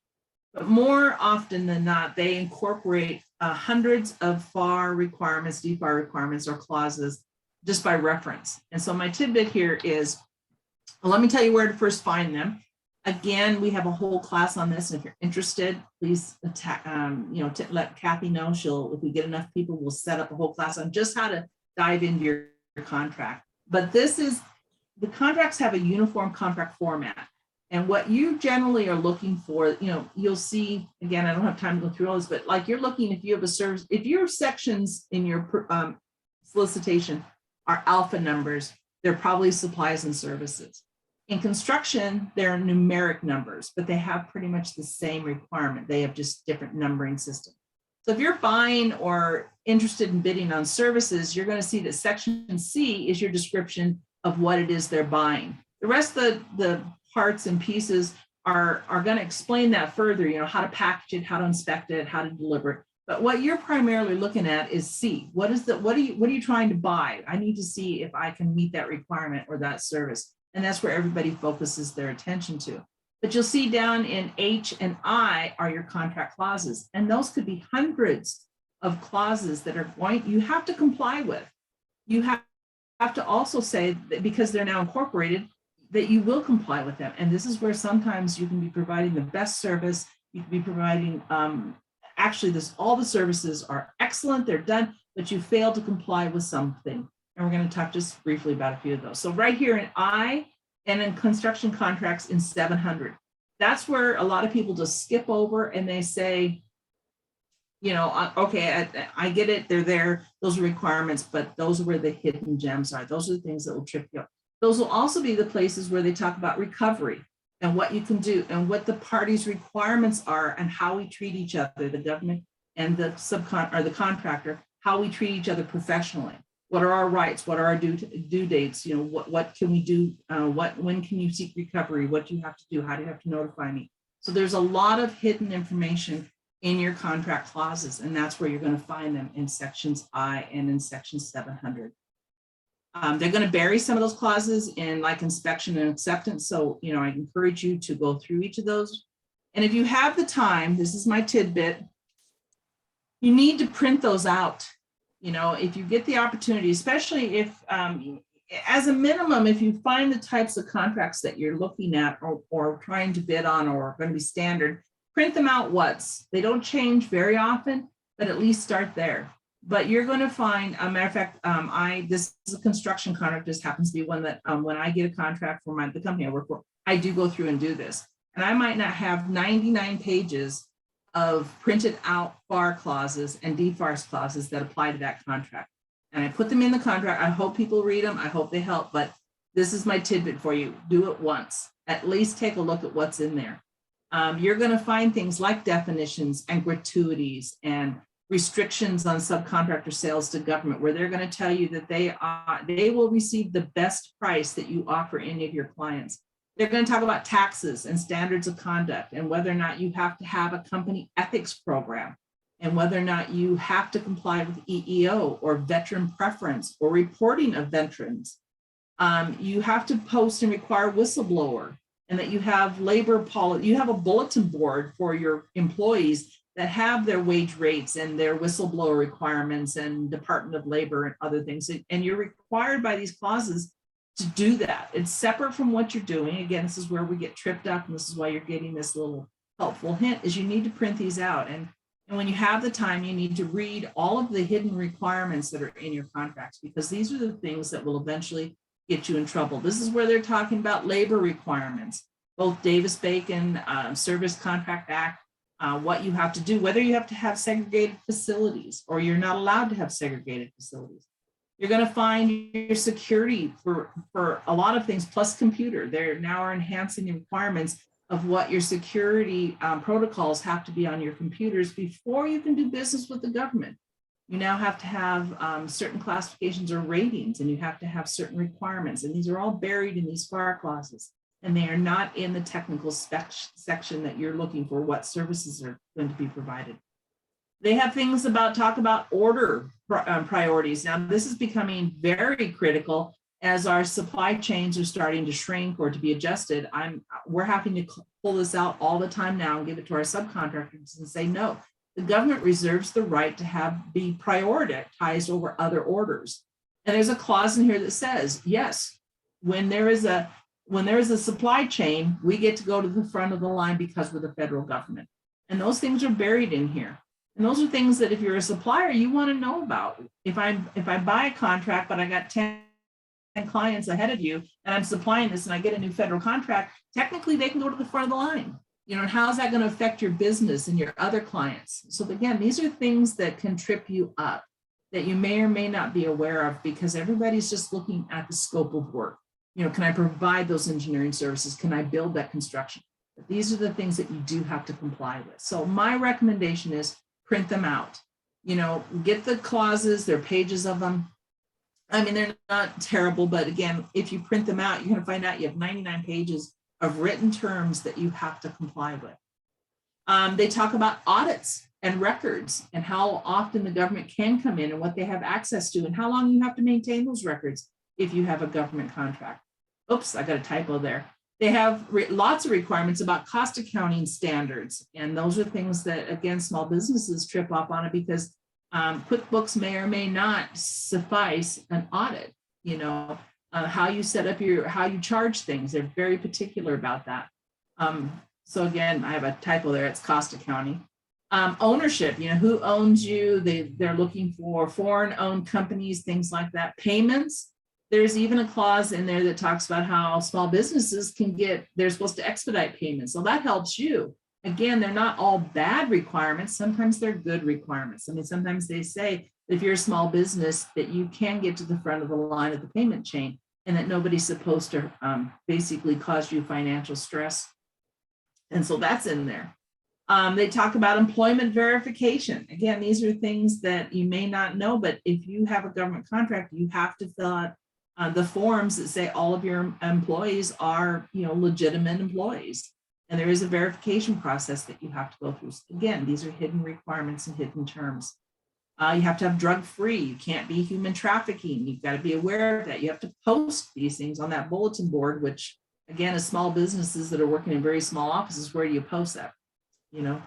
But more often than not, they incorporate hundreds of FAR requirements, DFAR requirements, or clauses just by reference. And so my tidbit here is, well, let me tell you where to first find them. Again, we have a whole class on this, and if you're interested, please let Kathy know. If we get enough people, we'll set up a whole class on just how to dive into your contract. But the contracts have a uniform contract format. And what you generally are looking for, you'll see, again, I don't have time to go through all this, but like you're looking, if you have a service, if your sections in your solicitation are alpha numbers, they're probably supplies and services. In construction, they're numeric numbers, but they have pretty much the same requirement. They have just different numbering systems. So if you're buying or interested in bidding on services, you're going to see that section C is your description of what it is they're buying. The rest of the parts and pieces are going to explain that further, how to package it, how to inspect it, how to deliver it. But what you're primarily looking at is C. What are you trying to buy? I need to see if I can meet that requirement or that service. And that's where everybody focuses their attention to. But you'll see down in H and I are your contract clauses. And those could be hundreds of clauses that you have to comply with. you have to also say that because they're now incorporated, that you will comply with them. And this is where sometimes you can be providing the best service. You can be providing, actually all the services are excellent, they're done, but you fail to comply with something. And we're going to talk just briefly about a few of those. So right here in I, and in construction contracts in 700, that's where a lot of people just skip over and they say, you know, okay, I get it, they're there, those are requirements, but those are where the hidden gems are. Those are the things that will trip you up. Those will also be the places where they talk about recovery and what you can do and what the parties' requirements are and how we treat each other, the government and the the contractor, how we treat each other professionally. What are our rights? What are our due dates? You know, what can we do? When can you seek recovery? What do you have to do? How do you have to notify me? So there's a lot of hidden information in your contract clauses, and that's where you're going to find them in sections I and in section 700. They're going to bury some of those clauses in like inspection and acceptance. So, you know, I encourage you to go through each of those. And if you have the time, this is my tidbit, you need to print those out. You know, if you get the opportunity, especially if, as a minimum, if you find the types of contracts that you're looking at or trying to bid on or are going to be standard, print them out once. They don't change very often, but at least start there. But you're going to find, a matter of fact, this is a construction contract. This happens to be one that when I get a contract for the company I work for, I do go through and do this. And I might not have 99 pages of printed out FAR clauses and DFARS clauses that apply to that contract. And I put them in the contract. I hope people read them. I hope they help, but this is my tidbit for you. Do it once. At least take a look at what's in there. You're going to find things like definitions and gratuities and restrictions on subcontractor sales to government, where they're going to tell you that they will receive the best price that you offer any of your clients. They're going to talk about taxes and standards of conduct and whether or not you have to have a company ethics program and whether or not you have to comply with EEO or veteran preference or reporting of veterans. You have to post and require whistleblower, and that you have labor policy, you have a bulletin board for your employees that have their wage rates and their whistleblower requirements and Department of Labor and other things. And you're required by these clauses to do that. It's separate from what you're doing. Again, this is where we get tripped up, and this is why you're getting this little helpful hint, is you need to print these out. And when you have the time, you need to read all of the hidden requirements that are in your contracts, because these are the things that will eventually get you in trouble. This is where they're talking about labor requirements, both Davis-Bacon, Service Contract Act, what you have to do, whether you have to have segregated facilities or you're not allowed to have segregated facilities. You're going to find your security for a lot of things, plus computer. They're now enhancing the requirements of what your security protocols have to be on your computers before you can do business with the government. You now have to have certain classifications or ratings, and you have to have certain requirements. And these are all buried in these FAR clauses, and they are not in the technical spec section that you're looking for, what services are going to be provided. They have things talk about order priorities. Now, this is becoming very critical as our supply chains are starting to shrink or to be adjusted. We're having to pull this out all the time now and give it to our subcontractors and say, no, the government reserves the right to be prioritized over other orders. And there's a clause in here that says, yes, when there is a supply chain, we get to go to the front of the line because we're the federal government. And those things are buried in here. And those are things that if you're a supplier, you want to know about. If I buy a contract, but I got 10 clients ahead of you and I'm supplying this and I get a new federal contract, technically they can go to the front of the line. You know, and how is that going to affect your business and your other clients? So again, these are things that can trip you up that you may or may not be aware of, because everybody's just looking at the scope of work. You know, can I provide those engineering services? Can I build that construction? But these are the things that you do have to comply with. So my recommendation is print them out. You know, get the clauses, there are pages of them. I mean, they're not terrible, but again, if you print them out, you're going to find out you have 99 pages of written terms that you have to comply with. They talk about audits and records and how often the government can come in and what they have access to and how long you have to maintain those records if you have a government contract. Oops, I got a typo there. They have lots of requirements about cost accounting standards. And those are things that, again, small businesses trip up on it because QuickBooks may or may not suffice an audit, you know, how you set up how you charge things. They're very particular about that. So again, I have a typo there, it's cost accounting. Ownership, you know, who owns you? They're looking for foreign owned companies, things like that. Payments, there's even a clause in there that talks about how small businesses they're supposed to expedite payments. So that helps you. Again, they're not all bad requirements. Sometimes they're good requirements. I mean, sometimes they say if you're a small business that you can get to the front of the line of the payment chain and that nobody's supposed to basically cause you financial stress. And so that's in there. They talk about employment verification. Again, these are things that you may not know, but if you have a government contract, you have to fill out the forms that say all of your employees are, you know, legitimate employees. And there is a verification process that you have to go through. Again, these are hidden requirements and hidden terms. You have to have drug-free. You can't be human trafficking. You've got to be aware of that. You have to post these things on that bulletin board, which again, is small businesses that are working in very small offices. Where do you post that? You know,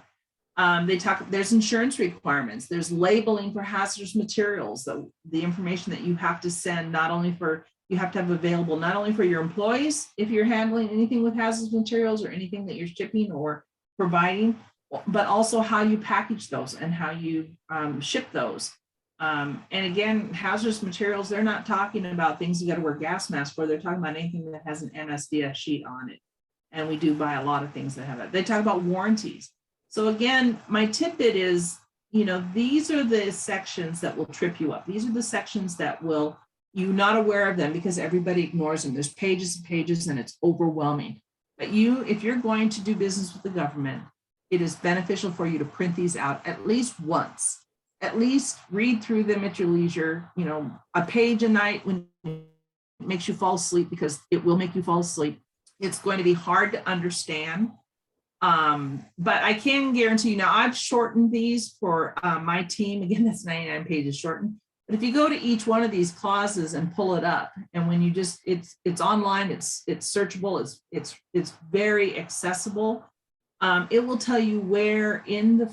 there's insurance requirements. There's labeling for hazardous materials. So the information that you have to send, you have to have available not only for your employees, if you're handling anything with hazardous materials or anything that you're shipping or providing, but also how you package those and how you ship those. And again, hazardous materials, they're not talking about things you got to wear gas masks for. They're talking about anything that has an MSDS sheet on it. And we do buy a lot of things that have that. They talk about warranties. So again, my tidbit is, you know, these are the sections that will trip you up. These are the sections that will, you're not aware of them because everybody ignores them. There's pages and pages and it's overwhelming. But if you're going to do business with the government, it is beneficial for you to print these out at least once. At least read through them at your leisure, you know, a page a night when it makes you fall asleep, because it will make you fall asleep. It's going to be hard to understand. But I can guarantee you now, I've shortened these for my team. Again, that's 99 pages shortened. But if you go to each one of these clauses and pull it up, and when you just, it's online, it's searchable, it's very accessible. It will tell you where in the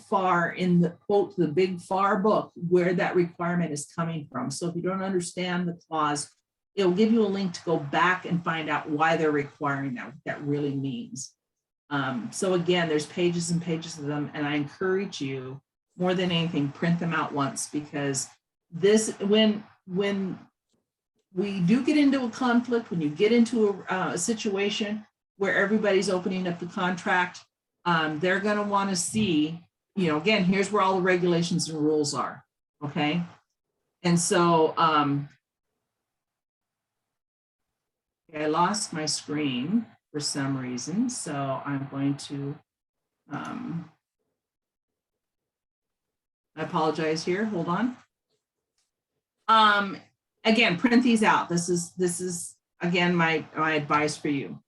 quote, the big FAR book, where that requirement is coming from. So if you don't understand the clause, it will give you a link to go back and find out why they're requiring that, what that really means. So again, there's pages and pages of them, and I encourage you more than anything, print them out once, because when we do get into a conflict, when you get into a situation where everybody's opening up the contract, they're going to want to see, you know, again, here's where all the regulations and rules are. Okay. And so I lost my screen for some reason. So I'm going to, I apologize here. Hold on. Again, print these out. This is again, my advice for you.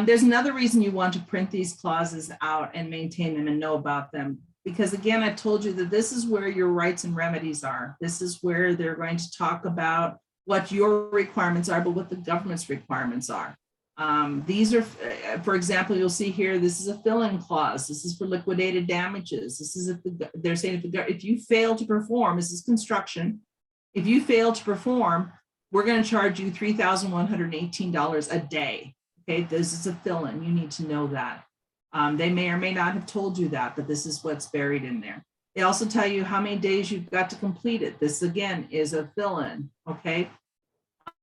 There's another reason you want to print these clauses out and maintain them and know about them. Because again, I told you that this is where your rights and remedies are. This is where they're going to talk about what your requirements are, but what the government's requirements are. These are, for example, you'll see here, this is a fill-in clause. This is for liquidated damages. This is if they're saying if you fail to perform, this is construction. If you fail to perform, we're going to charge you $3,118 a day. Okay, this is a fill-in. You need to know that. They may or may not have told you that, but this is what's buried in there. They also tell you how many days you've got to complete it. This again is a fill-in. Okay.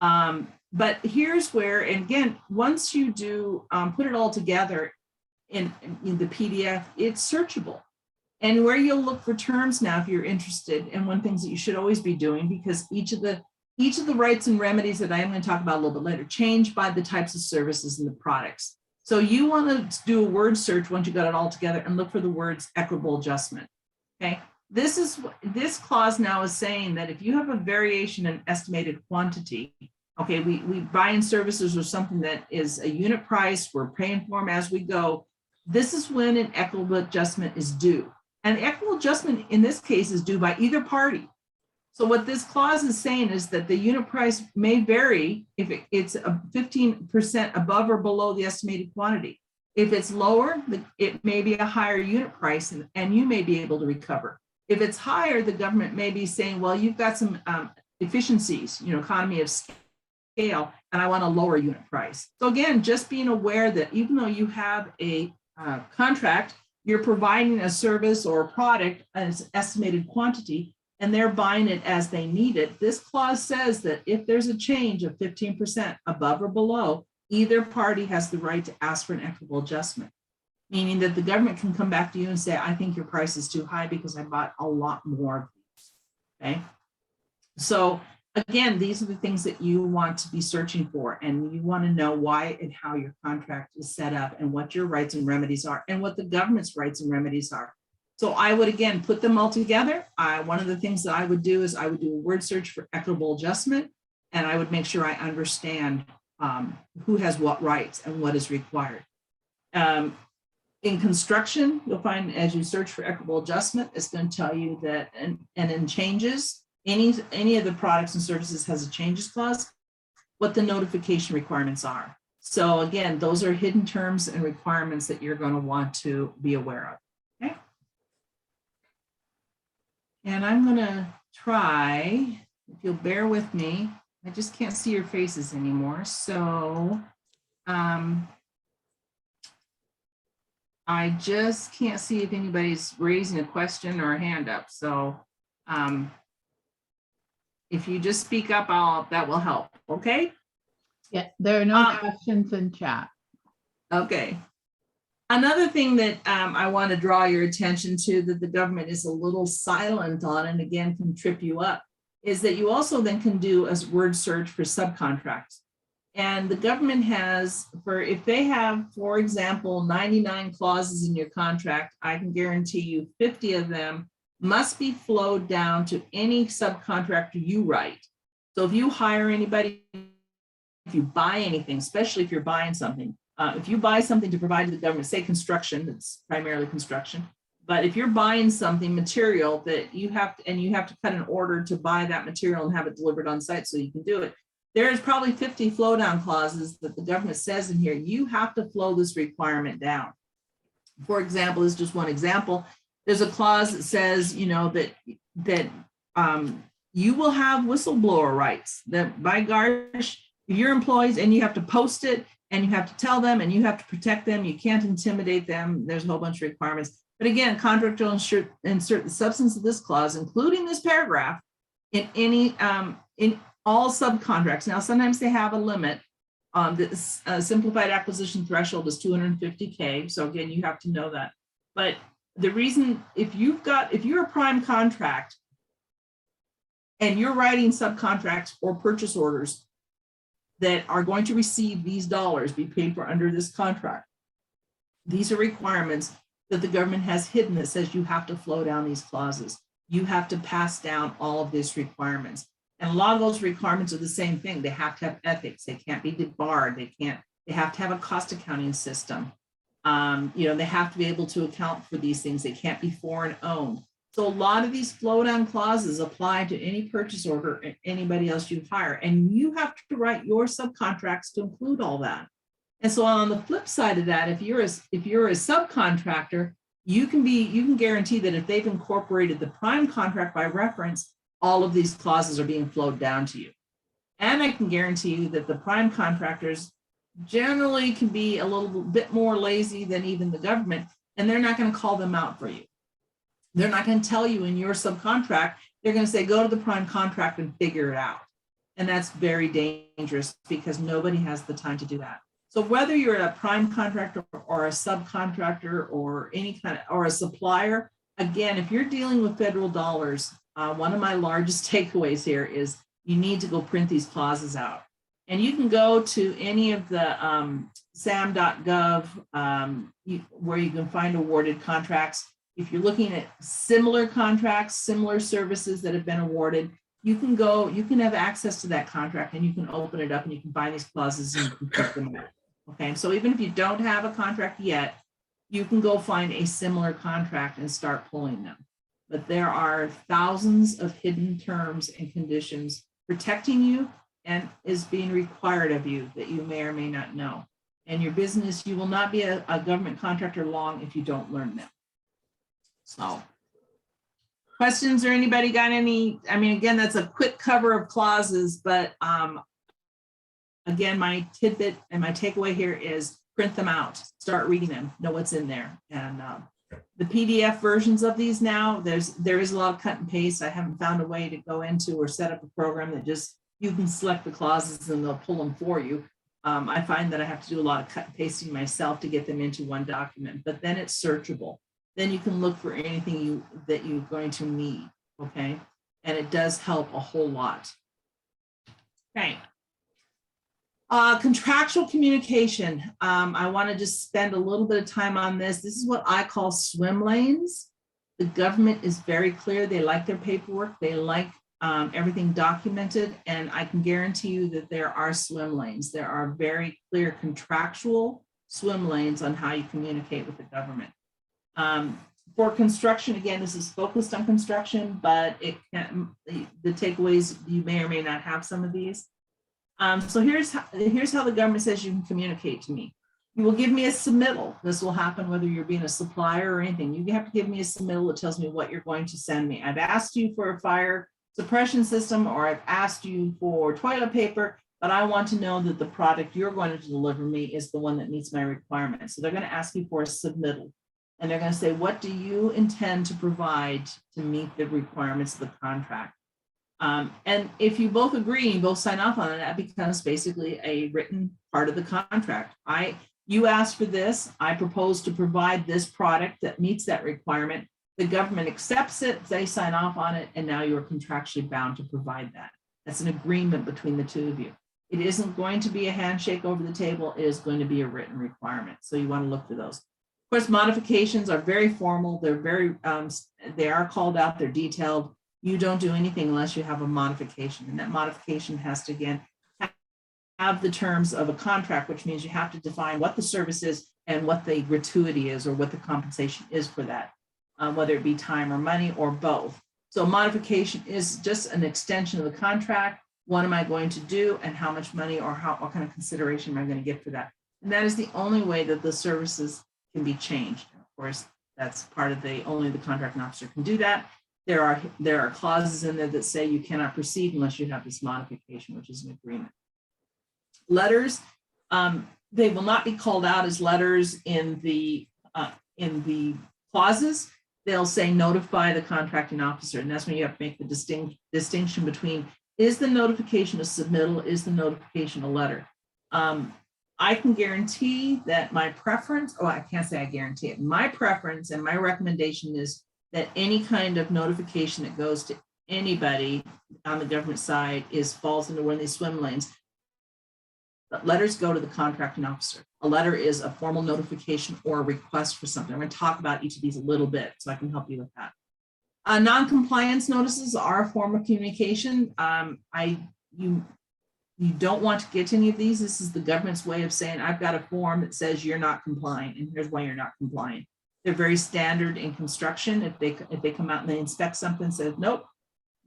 But here's where, and again, once you do put it all together in the PDF, it's searchable. And where you'll look for terms now, if you're interested, and one thing that you should always be doing, because each of the rights and remedies that I'm going to talk about a little bit later change by the types of services and the products. So you want to do a word search once you got it all together and look for the words equitable adjustment. Okay, this clause now is saying that if you have a variation in estimated quantity, okay, we buy in services or something that is a unit price, we're paying for them as we go. This is when an equitable adjustment is due. And the equitable adjustment in this case is due by either party. So what this clause is saying is that the unit price may vary if it's 15% above or below the estimated quantity. If it's lower, it may be a higher unit price and you may be able to recover. If it's higher, the government may be saying, well, you've got some efficiencies, economy of scale, and I want a lower unit price. So again, just being aware that even though you have a contract, you're providing a service or a product as estimated quantity, and they're buying it as they need it. This clause says that if there's a change of 15% above or below, either party has the right to ask for an equitable adjustment, meaning that the government can come back to you and say, I think your price is too high because I bought a lot more of these. Okay. So again, these are the things that you want to be searching for, and you want to know why and how your contract is set up and what your rights and remedies are and what the government's rights and remedies are. So I would, again, put them all together. One of the things that I would do is I would do a word search for equitable adjustment, and I would make sure I understand who has what rights and what is required. In construction, you'll find as you search for equitable adjustment, it's going to tell you that, and in changes, any of the products and services has a changes clause, what the notification requirements are. So again, those are hidden terms and requirements that you're going to want to be aware of. Okay. And I'm going to try, if you'll bear with me, I just can't see your faces anymore. So I just can't see if anybody's raising a question or a hand up. So if you just speak up, that will help. Okay. Yeah, there are no questions in chat. Okay. Another thing that I want to draw your attention to that the government is a little silent on, and again can trip you up, is that you also then can do a word search for subcontracts. And the government has, if they have, for example, 99 clauses in your contract, I can guarantee you 50 of them must be flowed down to any subcontractor you write. So if you hire anybody, if you buy anything, especially if you're buying something, if you buy something to provide to the government, say construction, it's primarily construction, but if you're buying something, material that you have to, and you have to cut an order to buy that material and have it delivered on site so you can do it, there is probably 50 flow down clauses that the government says in here, you have to flow this requirement down. For example, this is just one example. There's a clause that says, that you will have whistleblower rights, that by gosh, if your employees, and you have to post it, and you have to tell them, and you have to protect them. You can't intimidate them. There's a whole bunch of requirements. But again, contract will insert the substance of this clause, including this paragraph, in all subcontracts. Now, sometimes they have a limit. This simplified acquisition threshold is 250K. So again, you have to know that. But the reason, if you're a prime contract and you're writing subcontracts or purchase orders that are going to receive these dollars, be paid for under this contract, these are requirements that the government has hidden that says you have to flow down these clauses. You have to pass down all of these requirements. And a lot of those requirements are the same thing. They have to have ethics. They can't be debarred. They have to have a cost accounting system. They have to be able to account for these things. They can't be foreign owned. So a lot of these flow down clauses apply to any purchase order and anybody else you hire. And you have to write your subcontracts to include all that. And so on the flip side of that, if you're a subcontractor, you can guarantee that if they've incorporated the prime contract by reference, all of these clauses are being flowed down to you. And I can guarantee you that the prime contractors generally can be a little bit more lazy than even the government, and they're not going to call them out for you. They're not going to tell you in your subcontract, they're going to say, go to the prime contract and figure it out. And that's very dangerous because nobody has the time to do that. So whether you're a prime contractor or a subcontractor or any kind of, or a supplier, again, if you're dealing with federal dollars, one of my largest takeaways here is you need to go print these clauses out. And you can go to any of the sam.gov where you can find awarded contracts. If you're looking at similar contracts, similar services that have been awarded, you can have access to that contract and you can open it up and you can find these clauses and you can put them out. Okay, so even if you don't have a contract yet, you can go find a similar contract and start pulling them. But there are thousands of hidden terms and conditions protecting you and is being required of you that you may or may not know. And your business, you will not be a government contractor long if you don't learn them. So Questions or anybody got any? I mean, again, that's a quick cover of clauses, but again, my tidbit and my takeaway here is print them out, start reading them, know what's in there. And the PDF versions of these now, there is a lot of cut and paste. I haven't found a way to go into or set up a program that just, you can select the clauses and they'll pull them for you. I find that I have to do a lot of cut and pasting myself to get them into one document, but then it's searchable. Then you can look for anything that you're going to need, okay? And it does help a whole lot. Okay. Contractual communication. I want to just spend a little bit of time on this. This is what I call swim lanes. The government is very clear. They like their paperwork. They like everything documented. And I can guarantee you that there are swim lanes. There are very clear contractual swim lanes on how you communicate with the government. For construction, again, this is focused on construction, but it can, the takeaways, you may or may not have some of these. So here's how the government says you can communicate to me. You will give me a submittal. This will happen whether you're being a supplier or anything. You have to give me a submittal that tells me what you're going to send me. I've asked you for a fire suppression system, or I've asked you for toilet paper, but I want to know that the product you're going to deliver me is the one that meets my requirements. So they're going to ask you for a submittal. And they're going to say, what do you intend to provide to meet the requirements of the contract? And if you both agree, you both sign off on it, that becomes basically a written part of the contract. You asked for this, I propose to provide this product that meets that requirement. The government accepts it, they sign off on it, and now you're contractually bound to provide that. That's an agreement between the two of you. It isn't going to be a handshake over the table, it is going to be a written requirement. So you want to look for those. Of course, modifications are very formal. They're very, they are called out, they're detailed. You don't do anything unless you have a modification. And that modification has to, again, have the terms of a contract, which means you have to define what the service is and what the gratuity is, or what the compensation is for that, whether it be time or money or both. So modification is just an extension of the contract. What am I going to do and how much money or what kind of consideration am I going to get for that? And that is the only way that the services can be changed. Of course, that's part of only the contracting officer can do that. There are clauses in there that say you cannot proceed unless you have this modification, which is an agreement. Letters, they will not be called out as letters in the clauses. They'll say notify the contracting officer, and that's when you have to make the distinction between, is the notification a submittal, is the notification a letter? I can guarantee that my preference, I can't say I guarantee it. My preference and my recommendation is that any kind of notification that goes to anybody on the government side falls into one of these swim lanes. But letters go to the contracting officer. A letter is a formal notification or a request for something. I'm going to talk about each of these a little bit so I can help you with that. Non-compliance notices are a form of communication. You don't want to get any of these. This is the government's way of saying, I've got a form that says you're not compliant, and here's why you're not compliant. They're very standard in construction. If they come out and they inspect something and says, nope,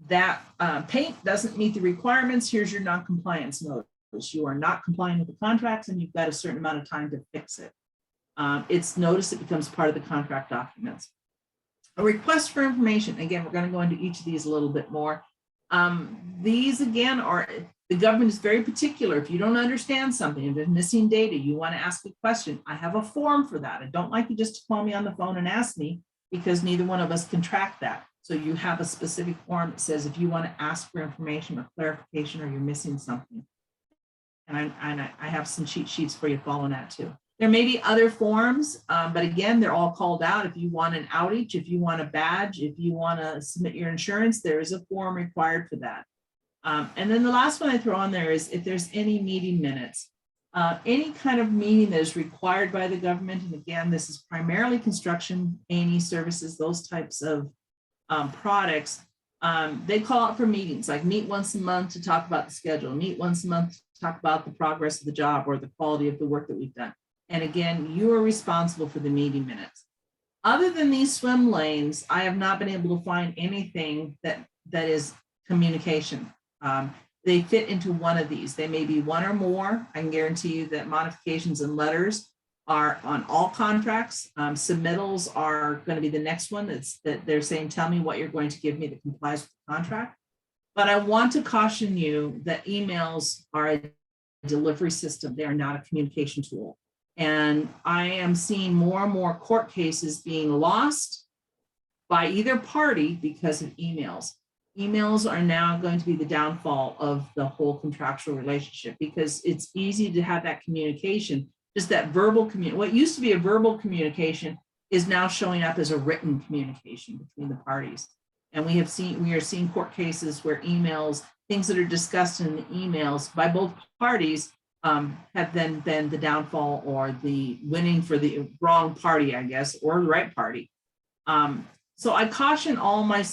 that paint doesn't meet the requirements, here's your non-compliance notice. You are not complying with the contracts and you've got a certain amount of time to fix it. It's notice that becomes part of the contract documents. A request for information. Again, we're going to go into each of these a little bit more. These again are, the government is very particular. If you don't understand something, if there's missing data, you want to ask a question, I have a form for that. I don't like you just to call me on the phone and ask me, because neither one of us can track that. So you have a specific form that says if you want to ask for information or clarification, or you're missing something. And I have some cheat sheets for you following that too. There may be other forms, but again, they're all called out. If you want an outage, if you want a badge, if you want to submit your insurance, there is a form required for that. And then the last one I throw on there is if there's any meeting minutes, any kind of meeting that is required by the government. And again, this is primarily construction, A&E services, those types of products. They call out for meetings, like meet once a month to talk about the schedule, meet once a month to talk about the progress of the job or the quality of the work that we've done. And again, you are responsible for the meeting minutes. Other than these swim lanes, I have not been able to find anything that is communication. They fit into one of these. They may be one or more. I can guarantee you that modifications and letters are on all contracts. Submittals are going to be the next one. It's that they're saying, tell me what you're going to give me that complies with the contract. But I want to caution you that emails are a delivery system. They are not a communication tool. And I am seeing more and more court cases being lost by either party because of emails. Emails are now going to be the downfall of the whole contractual relationship because it's easy to have that communication, just that verbal communication. What used to be a verbal communication is now showing up as a written communication between the parties. And we are seeing court cases where emails, things that are discussed in the emails by both parties have then been the downfall or the winning for the wrong party, I guess, or the right party. So I caution all my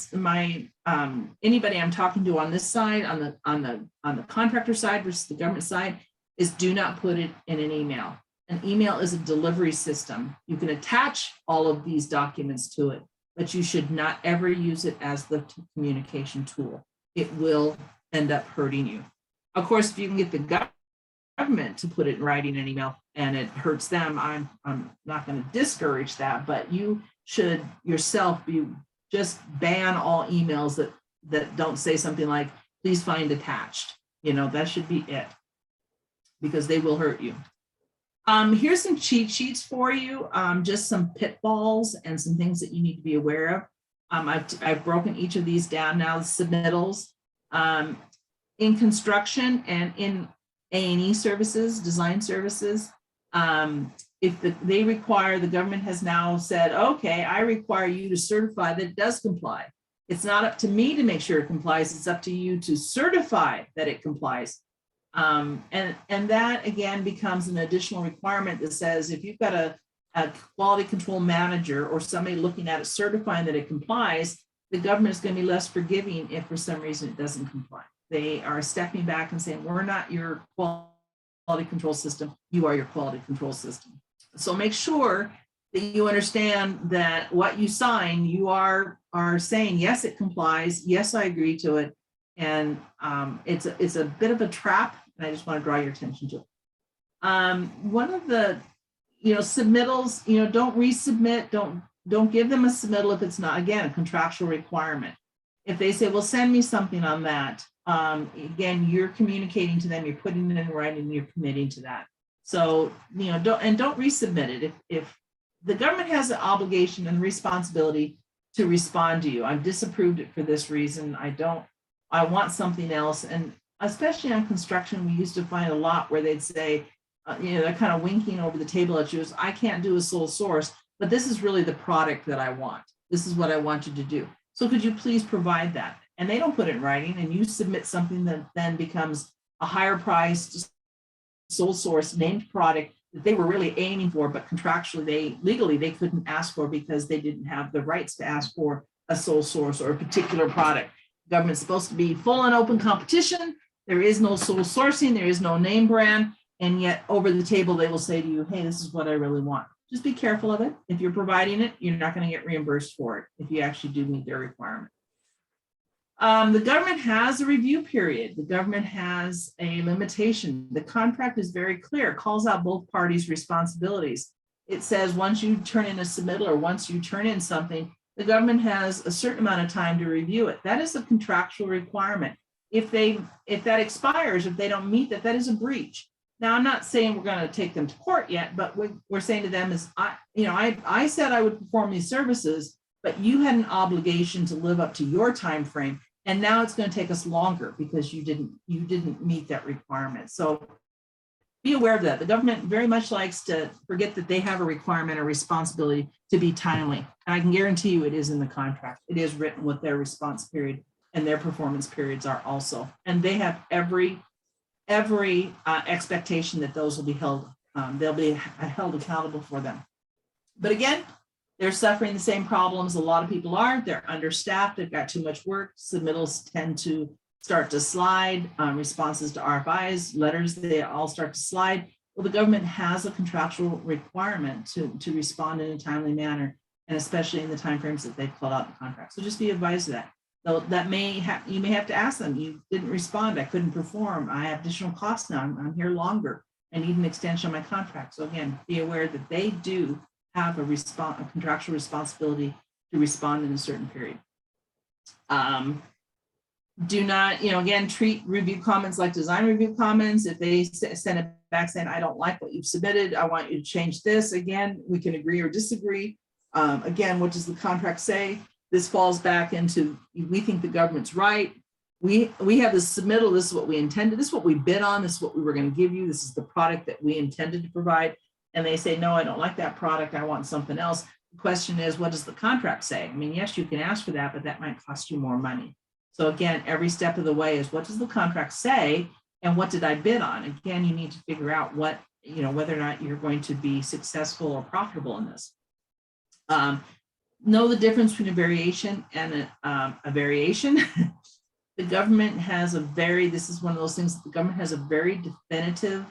anybody I'm talking to on this side, on the contractor side versus the government side, is do not put it in an email. An email is a delivery system. You can attach all of these documents to it, but you should not ever use it as the communication tool. It will end up hurting you. Of course, if you can get the government to put it in writing in an email and it hurts them, I'm not going to discourage that, but you should yourself just ban all emails that don't say something like, please find attached. That should be it, because they will hurt you. Here's some cheat sheets for you, just some pitfalls and some things that you need to be aware of. I've broken each of these down now, the submittals. In construction and in A&E services, design services, if they require, the government has now said, okay, I require you to certify that it does comply. It's not up to me to make sure it complies, it's up to you to certify that it complies. And that again becomes an additional requirement that says if you've got a quality control manager or somebody looking at it certifying that it complies, the government is going to be less forgiving if for some reason it doesn't comply. They are stepping back and saying, we're not your quality control system, you are your quality control system. So make sure that you understand that what you sign, you are saying, yes, it complies, yes, I agree to it. And it's a bit of a trap, and I just want to draw your attention to it. One of the, submittals, don't resubmit, don't give them a submittal if it's not, again, a contractual requirement. If they say, well, send me something on that, again, you're communicating to them, you're putting it in writing, you're committing to that. So, don't resubmit it. If the government has an obligation and responsibility to respond to you, I've disapproved it for this reason, I want something else. And especially on construction, we used to find a lot where they'd say, they're kind of winking over the table at you as, I can't do a sole source, but this is really the product that I want. This is what I want you to do. So could you please provide that? And they don't put it in writing, and you submit something that then becomes a higher priced sole source named product that they were really aiming for, but contractually, legally, they couldn't ask for because they didn't have the rights to ask for a sole source or a particular product. Government's supposed to be full and open competition. There is no sole sourcing, there is no name brand, and yet over the table, they will say to you, hey, this is what I really want. Just be careful of it. If you're providing it, you're not going to get reimbursed for it if you actually do meet their requirement. The government has a review period. The government has a limitation. The contract is very clear, calls out both parties' responsibilities. It says once you turn in a submittal or once you turn in something, the government has a certain amount of time to review it. That is a contractual requirement. If that expires, if they don't meet that, that is a breach. Now, I'm not saying we're going to take them to court yet, but what we're saying to them is, I said I would perform these services, but you had an obligation to live up to your time frame, and now it's going to take us longer because you didn't meet that requirement. So be aware of that. The government very much likes to forget that they have a requirement or responsibility to be timely. And I can guarantee you it is in the contract. It is written what their response period and their performance periods are also. And they have every expectation that those will be held, they'll be held accountable for them. But again, they're suffering the same problems a lot of people are. They're understaffed, they've got too much work. Submittals tend to start to slide, responses to Rfis, letters, they all start to slide. Well, the government has a contractual requirement to respond in a timely manner, and especially in the timeframes that they've called out in the contract. So just be advised of that. So that you may have to ask them, you didn't respond, I couldn't perform, I have additional costs now, I'm here longer. I need an extension on my contract. So again, be aware that they do have a contractual responsibility to respond in a certain period. Do not, again, treat review comments like design review comments. If they send it back saying, I don't like what you've submitted, I want you to change this. Again, we can agree or disagree. Again, what does the contract say? This falls back into, we think the government's right. We have the submittal, this is what we intended, this is what we bid on, this is what we were going to give you, this is the product that we intended to provide. And they say, no, I don't like that product, I want something else. The question is, what does the contract say? I mean, yes, you can ask for that, but that might cost you more money. So again, every step of the way is, what does the contract say and what did I bid on? Again, you need to figure out what, whether or not you're going to be successful or profitable in this. Know the difference between a variation and a variation. The government has this is one of those things that the government has a very definitive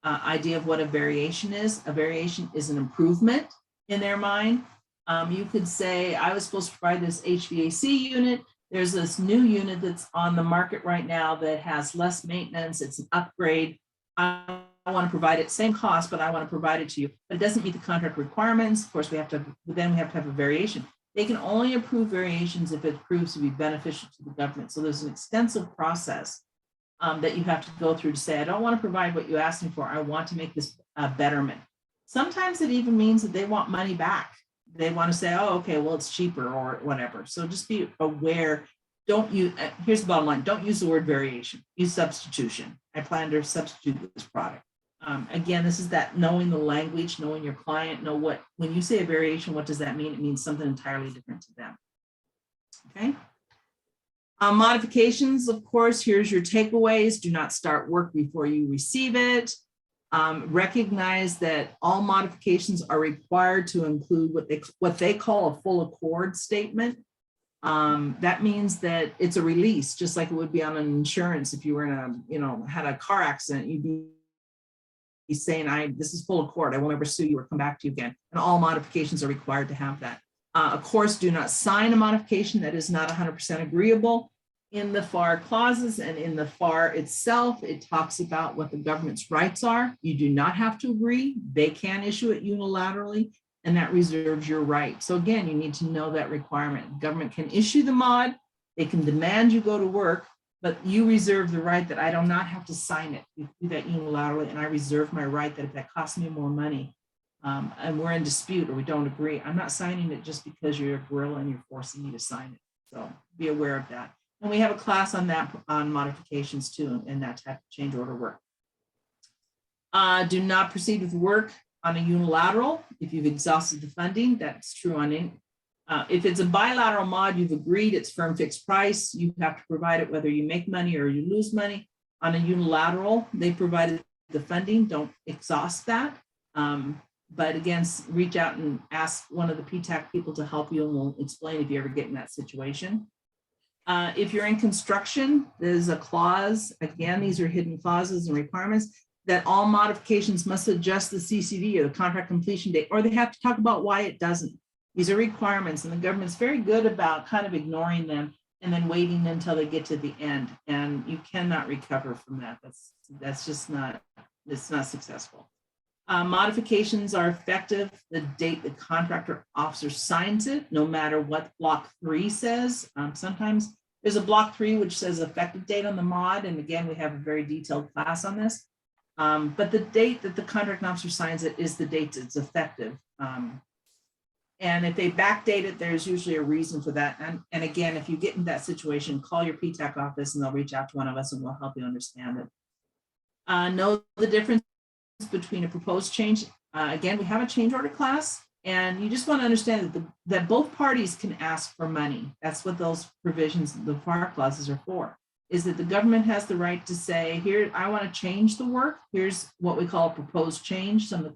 idea of what a variation is. A variation is an improvement in their mind. You could say, I was supposed to provide this HVAC unit. There's this new unit that's on the market right now that has less maintenance. It's an upgrade. I want to provide it, same cost, but I want to provide it to you. But it doesn't meet the contract requirements. Of course, we have to have a variation. They can only approve variations if it proves to be beneficial to the government. So there's an extensive process that you have to go through to say, I don't want to provide what you asked me for. I want to make this a betterment. Sometimes it even means that they want money back. They want to say, oh, okay, well, it's cheaper or whatever. So just be aware. Here's the bottom line. Don't use the word variation. Use substitution. I plan to substitute this product. Again, this is that knowing the language, knowing your client, when you say a variation, what does that mean? It means something entirely different to them. Okay. Modifications, of course, here's your takeaways. Do not start work before you receive it. Recognize that all modifications are required to include what they call a full accord statement. That means that it's a release, just like it would be on an insurance. If you were had a car accident, you'd be saying, this is full accord. I won't ever sue you or come back to you again. And all modifications are required to have that. Of course, do not sign a modification that is not 100% agreeable. In the FAR clauses and in the FAR itself, it talks about what the government's rights are. You do not have to agree. They can issue it unilaterally, and that reserves your right. So again, you need to know that requirement. The government can issue the mod. They can demand you go to work, but you reserve the right that I do not have to sign it. You do that unilaterally, and I reserve my right that if that costs me more money and we're in dispute or we don't agree, I'm not signing it just because you're a gorilla and you're forcing me to sign it. So be aware of that. And we have a class on that, on modifications too, and that type of change order work. Do not proceed with work on a unilateral if you've exhausted the funding. That's true on any. If it's a bilateral mod, you've agreed, it's firm fixed price. You have to provide it whether you make money or you lose money. On a unilateral, they provided the funding. Don't exhaust that. But again, reach out and ask one of the PTAC people to help you, and we'll explain if you ever get in that situation. If you're in construction, there's a clause, again, these are hidden clauses and requirements, that all modifications must adjust the CCD or the contract completion date, or they have to talk about why it doesn't. These are requirements, and the government's very good about kind of ignoring them and then waiting until they get to the end. And you cannot recover from that. That's just not, it's not successful. Modifications are effective the date the contractor officer signs it, no matter what block 3 says. Sometimes there's a block 3 which says effective date on the mod, and again, we have a very detailed class on this. But the date that the contract officer signs it is the date it's effective. And if they backdate it, there's usually a reason for that. And again, if you get in that situation, call your PTAC office and they'll reach out to one of us and we'll help you understand it. Know the difference between a proposed change. Again, we have a change order class, and you just want to understand that both parties can ask for money. That's what those provisions, the FAR clauses are for, is that the government has the right to say, here, I want to change the work. Here's what we call a proposed change. Some of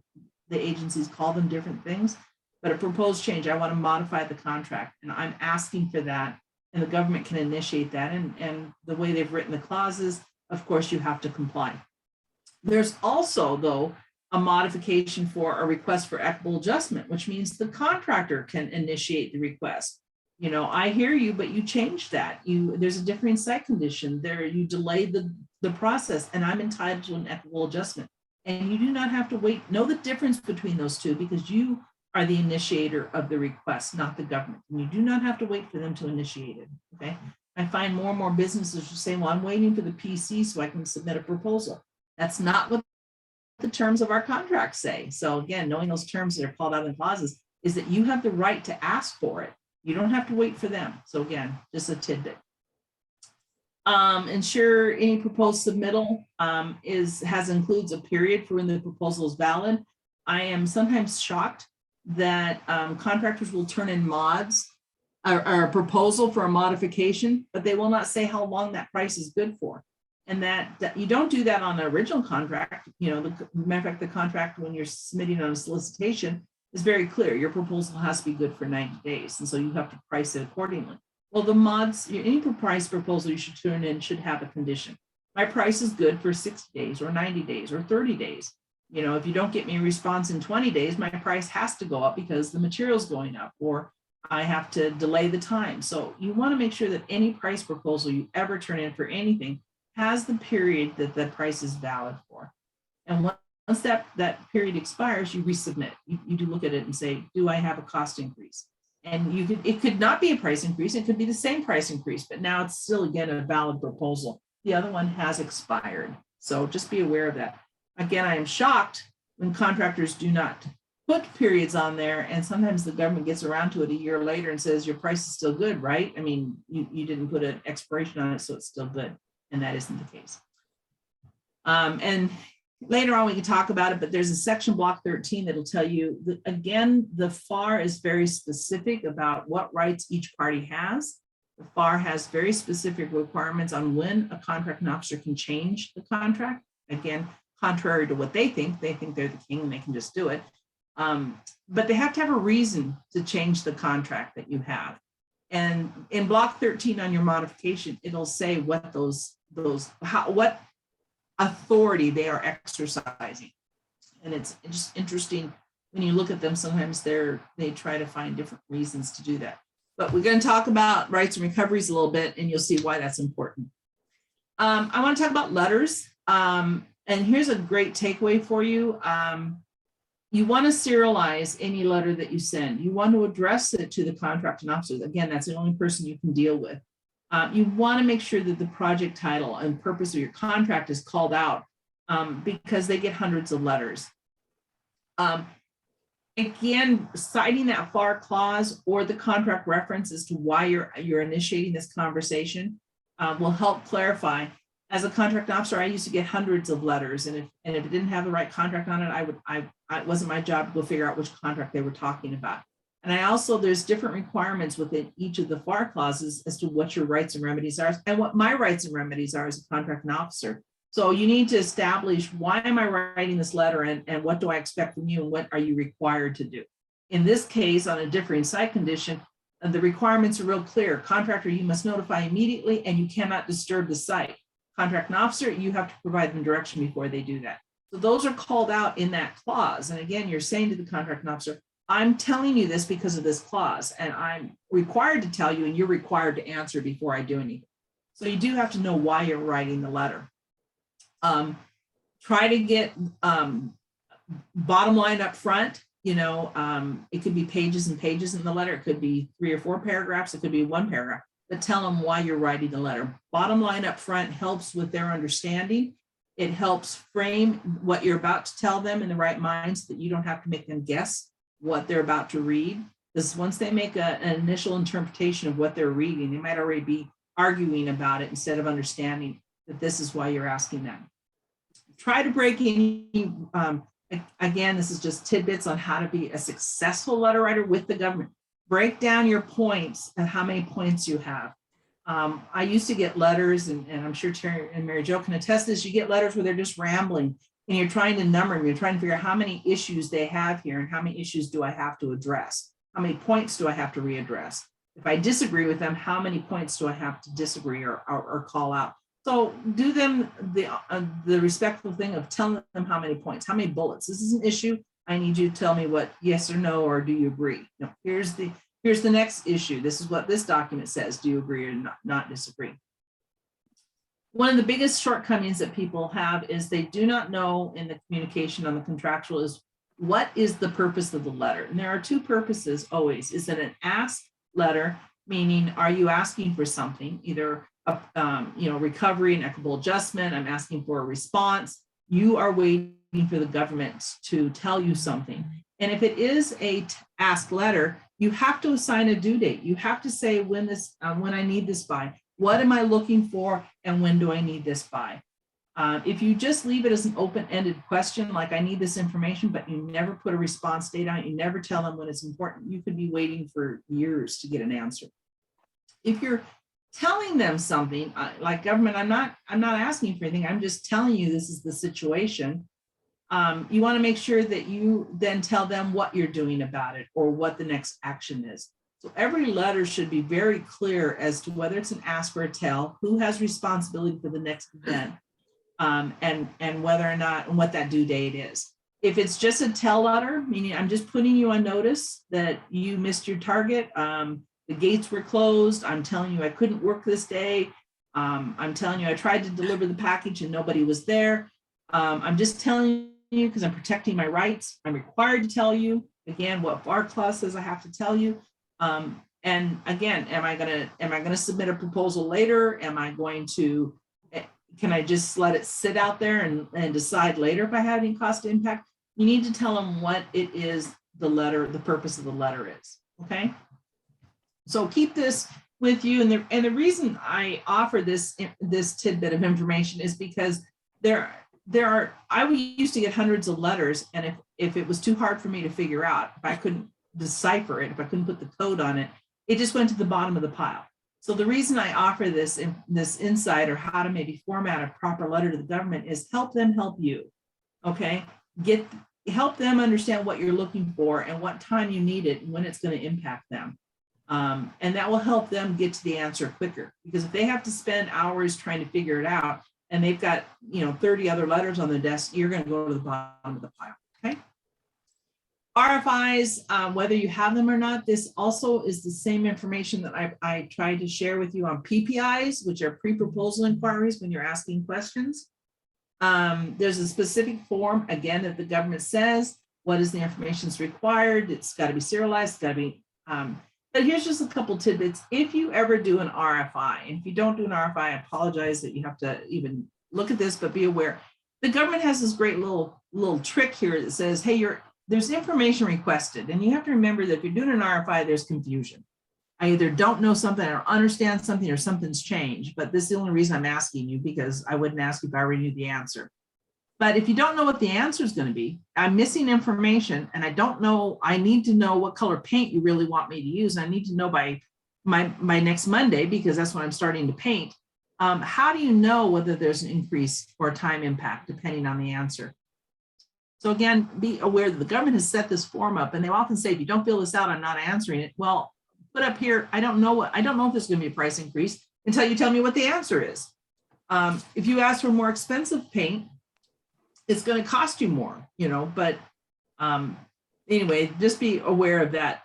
the agencies call them different things, but a proposed change, I want to modify the contract, and I'm asking for that, and the government can initiate that. And the way they've written the clauses, of course, you have to comply. There's also, though, a modification for a request for equitable adjustment, which means the contractor can initiate the request. I hear you, but you changed that. There's a differing site condition there. You delayed the process, and I'm entitled to an equitable adjustment. And you do not have to wait. Know the difference between those two, because you are the initiator of the request, not the government. And you do not have to wait for them to initiate it, okay? I find more and more businesses are saying, well, I'm waiting for the PC so I can submit a proposal. That's not what the terms of our contract say. So again, knowing those terms that are called out in clauses is that you have the right to ask for it. You don't have to wait for them. So again, just a tidbit. Ensure any proposed submittal includes a period for when the proposal is valid. I am sometimes shocked that contractors will turn in mods or a proposal for a modification, but they will not say how long that price is good for. And that you don't do that on the original contract. You know, matter of fact, the contract when you're submitting on a solicitation is very clear. Your proposal has to be good for 90 days. And so you have to price it accordingly. Well, the mods, any price proposal you should turn in should have a condition. My price is good for 60 days or 90 days or 30 days. You know, if you don't get me a response in 20 days, my price has to go up because the material's going up, or I have to delay the time. So you want to make sure that any price proposal you ever turn in for anything has the period that the price is valid for. And once that period expires, you resubmit. You do look at it and say, do I have a cost increase? And it could not be a price increase. It could be the same price increase, but now it's still, again, a valid proposal. The other one has expired. So just be aware of that. Again, I am shocked when contractors do not put periods on there, and sometimes the government gets around to it a year later and says, your price is still good, right? I mean, you didn't put an expiration on it, so it's still good. And that isn't the case. And later on, we can talk about it, but there's a section block 13 that'll tell you that, again, the FAR is very specific about what rights each party has. The FAR has very specific requirements on when a contracting officer can change the contract. Again, contrary to what they think they're the king and they can just do it. But they have to have a reason to change the contract that you have. And in block 13 on your modification, it'll say what what authority they are exercising. And it's just interesting when you look at them, sometimes they try to find different reasons to do that. But we're going to talk about rights and recoveries a little bit, and you'll see why that's important. I want to talk about letters. And here's a great takeaway for you. You want to serialize any letter that you send. You want to address it to the contracting officers. Again, that's the only person you can deal with. You want to make sure that the project title and purpose of your contract is called out because they get hundreds of letters. Again, citing that FAR clause or the contract reference as to why you're initiating this conversation will help clarify. As a contract officer, I used to get hundreds of letters, and if it didn't have the right contract on it, it wasn't my job to go figure out which contract they were talking about. And there's different requirements within each of the FAR clauses as to what your rights and remedies are, and what my rights and remedies are as a contracting officer. So you need to establish, why am I writing this letter, and what do I expect from you, and what are you required to do? In this case, on a differing site condition, the requirements are real clear. Contractor, you must notify immediately, and you cannot disturb the site. Contracting officer, you have to provide them direction before they do that. So those are called out in that clause. And again, you're saying to the contracting officer, I'm telling you this because of this clause, and I'm required to tell you, and you're required to answer before I do anything. So you do have to know why you're writing the letter. Try to get bottom line up front. You know, it could be pages and pages in the letter. It could be 3 or 4 paragraphs. It could be 1 paragraph. But tell them why you're writing the letter. Bottom line up front helps with their understanding. It helps frame what you're about to tell them in the right mind so that you don't have to make them guess what they're about to read. Because once they make an initial interpretation of what they're reading, they might already be arguing about it instead of understanding that this is why you're asking them. Try to break any, again, this is just tidbits on how to be a successful letter writer with the government. Break down your points and how many points you have. I used to get letters, and I'm sure Terry and Mary Jo can attest this, you get letters where they're just rambling, and you're trying to number them. You're trying to figure out how many issues they have here and how many issues do I have to address? How many points do I have to readdress? If I disagree with them, how many points do I have to disagree or call out? So do them the respectful thing of telling them how many points, how many bullets. This is an issue. I need you to tell me what yes or no, or do you agree? No, here's the next issue. This is what this document says. Do you agree or not disagree? one of the biggest shortcomings that people have is they do not know in the communication on the contractual is what is the purpose of the letter. And there are two purposes always. Is it an ask letter, meaning are you asking for something, either recovery and equitable adjustment? I'm asking for a response. You are waiting for the government to tell you something. And if it is a ask letter, you have to assign a due date. You have to say when I need this by. What am I looking for, and when do I need this by? If you just leave it as an open-ended question, like I need this information, but you never put a response date on it, you never tell them when it's important, you could be waiting for years to get an answer. If you're telling them something like government, I'm not asking for anything, I'm just telling you this is the situation. You want to make sure that you then tell them what you're doing about it or what the next action is. So every letter should be very clear as to whether it's an ask or a tell, who has responsibility for the next event, and whether or not, and what that due date is. If it's just a tell letter, meaning I'm just putting you on notice that you missed your target, the gates were closed, I'm telling you I couldn't work this day, I'm telling you I tried to deliver the package and nobody was there, I'm just telling you because I'm protecting my rights, I'm required to tell you, again, what bar clause says I have to tell you. And again, am I gonna submit a proposal later? Am I going to, can I just let it sit out there and decide later if I have any cost impact? You need to tell them what it is the purpose of the letter is, okay? So keep this with you. And the reason I offer this tidbit of information is because I used to get hundreds of letters, and if it was too hard for me to figure out, if I couldn't decipher it, if I couldn't put the code on it, it just went to the bottom of the pile. So the reason I offer this insight, or how to maybe format a proper letter to the government, is help them help you, okay? Help them understand what you're looking for and what time you need it and when it's going to impact them. And that will help them get to the answer quicker, because if they have to spend hours trying to figure it out and they've got 30 other letters on their desk, you're going to go to the bottom of the pile, okay? RFIs, whether you have them or not, this also is the same information that I tried to share with you on PPIs, which are pre-proposal inquiries when you're asking questions. There's a specific form, again, that the government says, what is the information that's required? It's got to be serialized, it's got to be, but here's just a couple tidbits. If you ever do an RFI, and if you don't do an RFI, I apologize that you have to even look at this, but be aware. The government has this great little trick here that says, hey, there's information requested. And you have to remember that if you're doing an RFI, there's confusion. I either don't know something or understand something or something's changed, but this is the only reason I'm asking you, because I wouldn't ask you if I already knew the answer. But if you don't know what the answer is going to be, I'm missing information and I don't know, I need to know what color paint you really want me to use. I need to know by next Monday, because that's when I'm starting to paint. How do you know whether there's an increase or a time impact depending on the answer? So again, be aware that the government has set this form up, and they often say, if you don't fill this out, I'm not answering it. Well, put up here, I don't know if there's going to be a price increase until you tell me what the answer is. If you ask for more expensive paint, it's going to cost you more, but anyway, just be aware of that.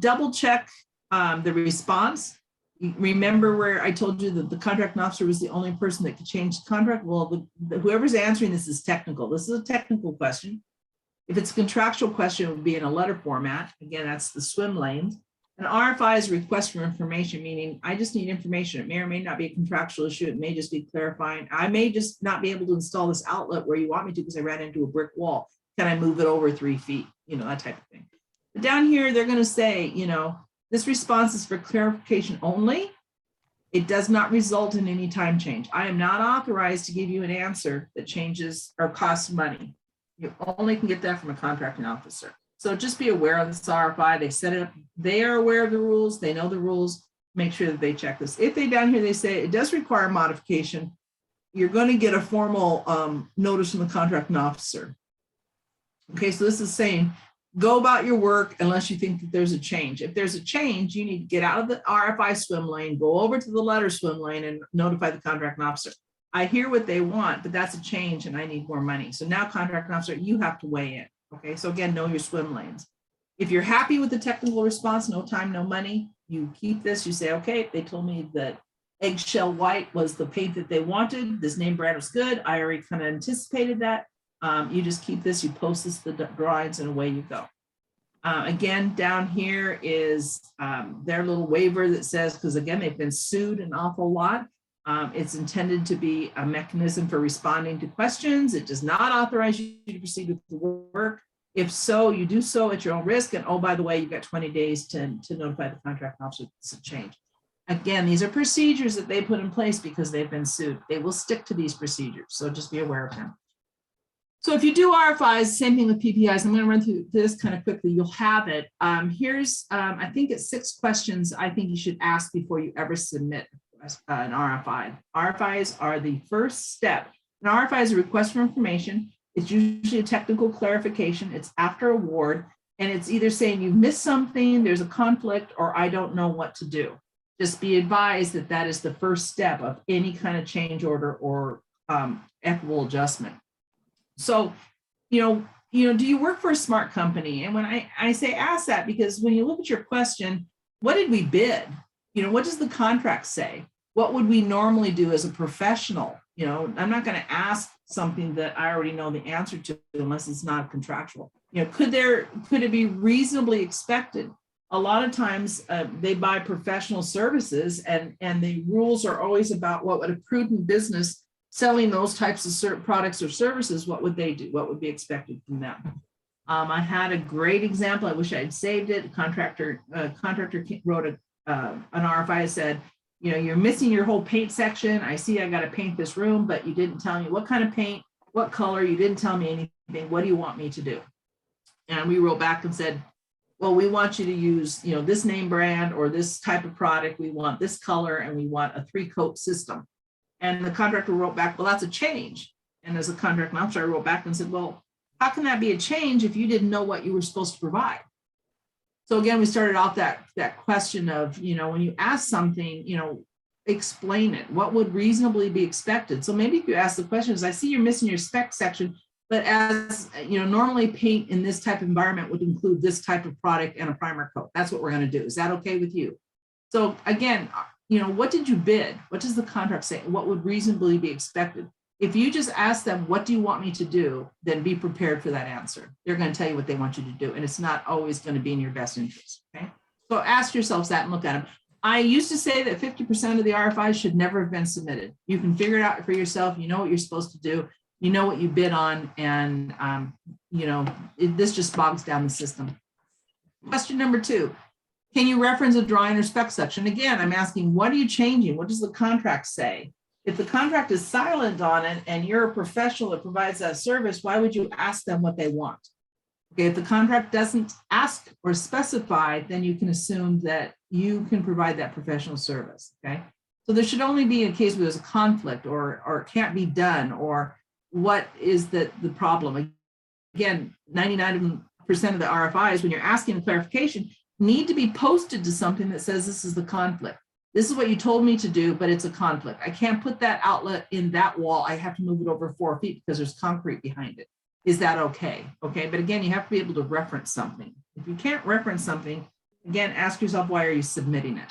Double check the response. Remember where I told you that the contracting officer was the only person that could change the contract? Well, whoever's answering this is technical. This is a technical question. If it's a contractual question, it would be in a letter format. Again, that's the swim lanes. An RFI is a request for information, meaning I just need information. It may or may not be a contractual issue. It may just be clarifying. I may just not be able to install this outlet where you want me to because I ran into a brick wall. Can I move it over 3 feet? That type of thing. But down here, they're going to say, this response is for clarification only. It does not result in any time change. I am not authorized to give you an answer that changes or costs money. You only can get that from a contracting officer. So just be aware of this RFI. They set it up. They are aware of the rules. They know the rules. Make sure that they check this. If down here, they say it does require modification, you're going to get a formal notice from the contracting officer. Okay, so this is saying, go about your work unless you think that there's a change. If there's a change, you need to get out of the RFI swim lane, go over to the letter swim lane and notify the contracting officer. I hear what they want, but that's a change and I need more money. So now contracting officer, you have to weigh in. Okay, so again, know your swim lanes. If you're happy with the technical response, no time, no money, you keep this, you say, okay, they told me that Eggshell white was the paint that they wanted. This name brand was good. I already kind of anticipated that. You just keep this, you post this to the drawings, and away you go. Again, down here is their little waiver that says, because again, they've been sued an awful lot. It's intended to be a mechanism for responding to questions. It does not authorize you to proceed with the work. If so, you do so at your own risk. And oh, by the way, you've got 20 days to notify the contract officer it's a change. Again, these are procedures that they put in place because they've been sued. They will stick to these procedures, so just be aware of them. So if you do RFIs, same thing with PPIs. I'm going to run through this kind of quickly. You'll have it. Here's, I think it's 6 questions I think you should ask before you ever submit an RFI. RFIs are the first step. An RFI is a request for information. It's usually a technical clarification. It's after award, and it's either saying you missed something, there's a conflict, or I don't know what to do. Just be advised that that is the first step of any kind of change order or equitable adjustment. So, do you work for a smart company? And when I say ask that, because when you look at your question, what did we bid? What does the contract say? What would we normally do as a professional? I'm not going to ask something that I already know the answer to unless it's not contractual. Could it be reasonably expected? A lot of times they buy professional services, and the rules are always about what would a prudent business selling those types of certain products or services, what would they do? What would be expected from them? I had a great example. I wish I had saved it. A contractor wrote an RFI that said, you're missing your whole paint section. I see I got to paint this room, but you didn't tell me what kind of paint, what color. You didn't tell me anything. What do you want me to do? And we wrote back and said, well, we want you to use, this name brand or this type of product. We want this color, and we want a 3-coat system. And the contractor wrote back, well, that's a change. And as a contract officer, I wrote back and said, well, how can that be a change if you didn't know what you were supposed to provide? So again, we started off that question of, when you ask something, explain it. What would reasonably be expected? So maybe if you ask the questions, I see you're missing your spec section, but as normally paint in this type of environment would include this type of product and a primer coat. That's what we're going to do. Is that okay with you? So again, what did you bid? What does the contract say? What would reasonably be expected? If you just ask them, what do you want me to do? Then be prepared for that answer. They're going to tell you what they want you to do. And it's not always going to be in your best interest. Okay. So ask yourselves that and look at them. I used to say that 50% of the RFIs should never have been submitted. You can figure it out for yourself. You know what you're supposed to do. You know what you bid on. And, this just bogs down the system. Question number 2. Can you reference a drawing or spec section? Again, I'm asking, what are you changing? What does the contract say? If the contract is silent on it and you're a professional that provides that service, why would you ask them what they want? Okay, if the contract doesn't ask or specify, then you can assume that you can provide that professional service, okay? So there should only be a case where there's a conflict or it can't be done, or what is the problem? Again, 99% of the RFIs, when you're asking a clarification, need to be posted to something that says this is the conflict. This is what you told me to do, but it's a conflict. I can't put that outlet in that wall. I have to move it over 4 feet because there's concrete behind it. Is that okay? Okay, but again, you have to be able to reference something. If you can't reference something, again, ask yourself, why are you submitting it?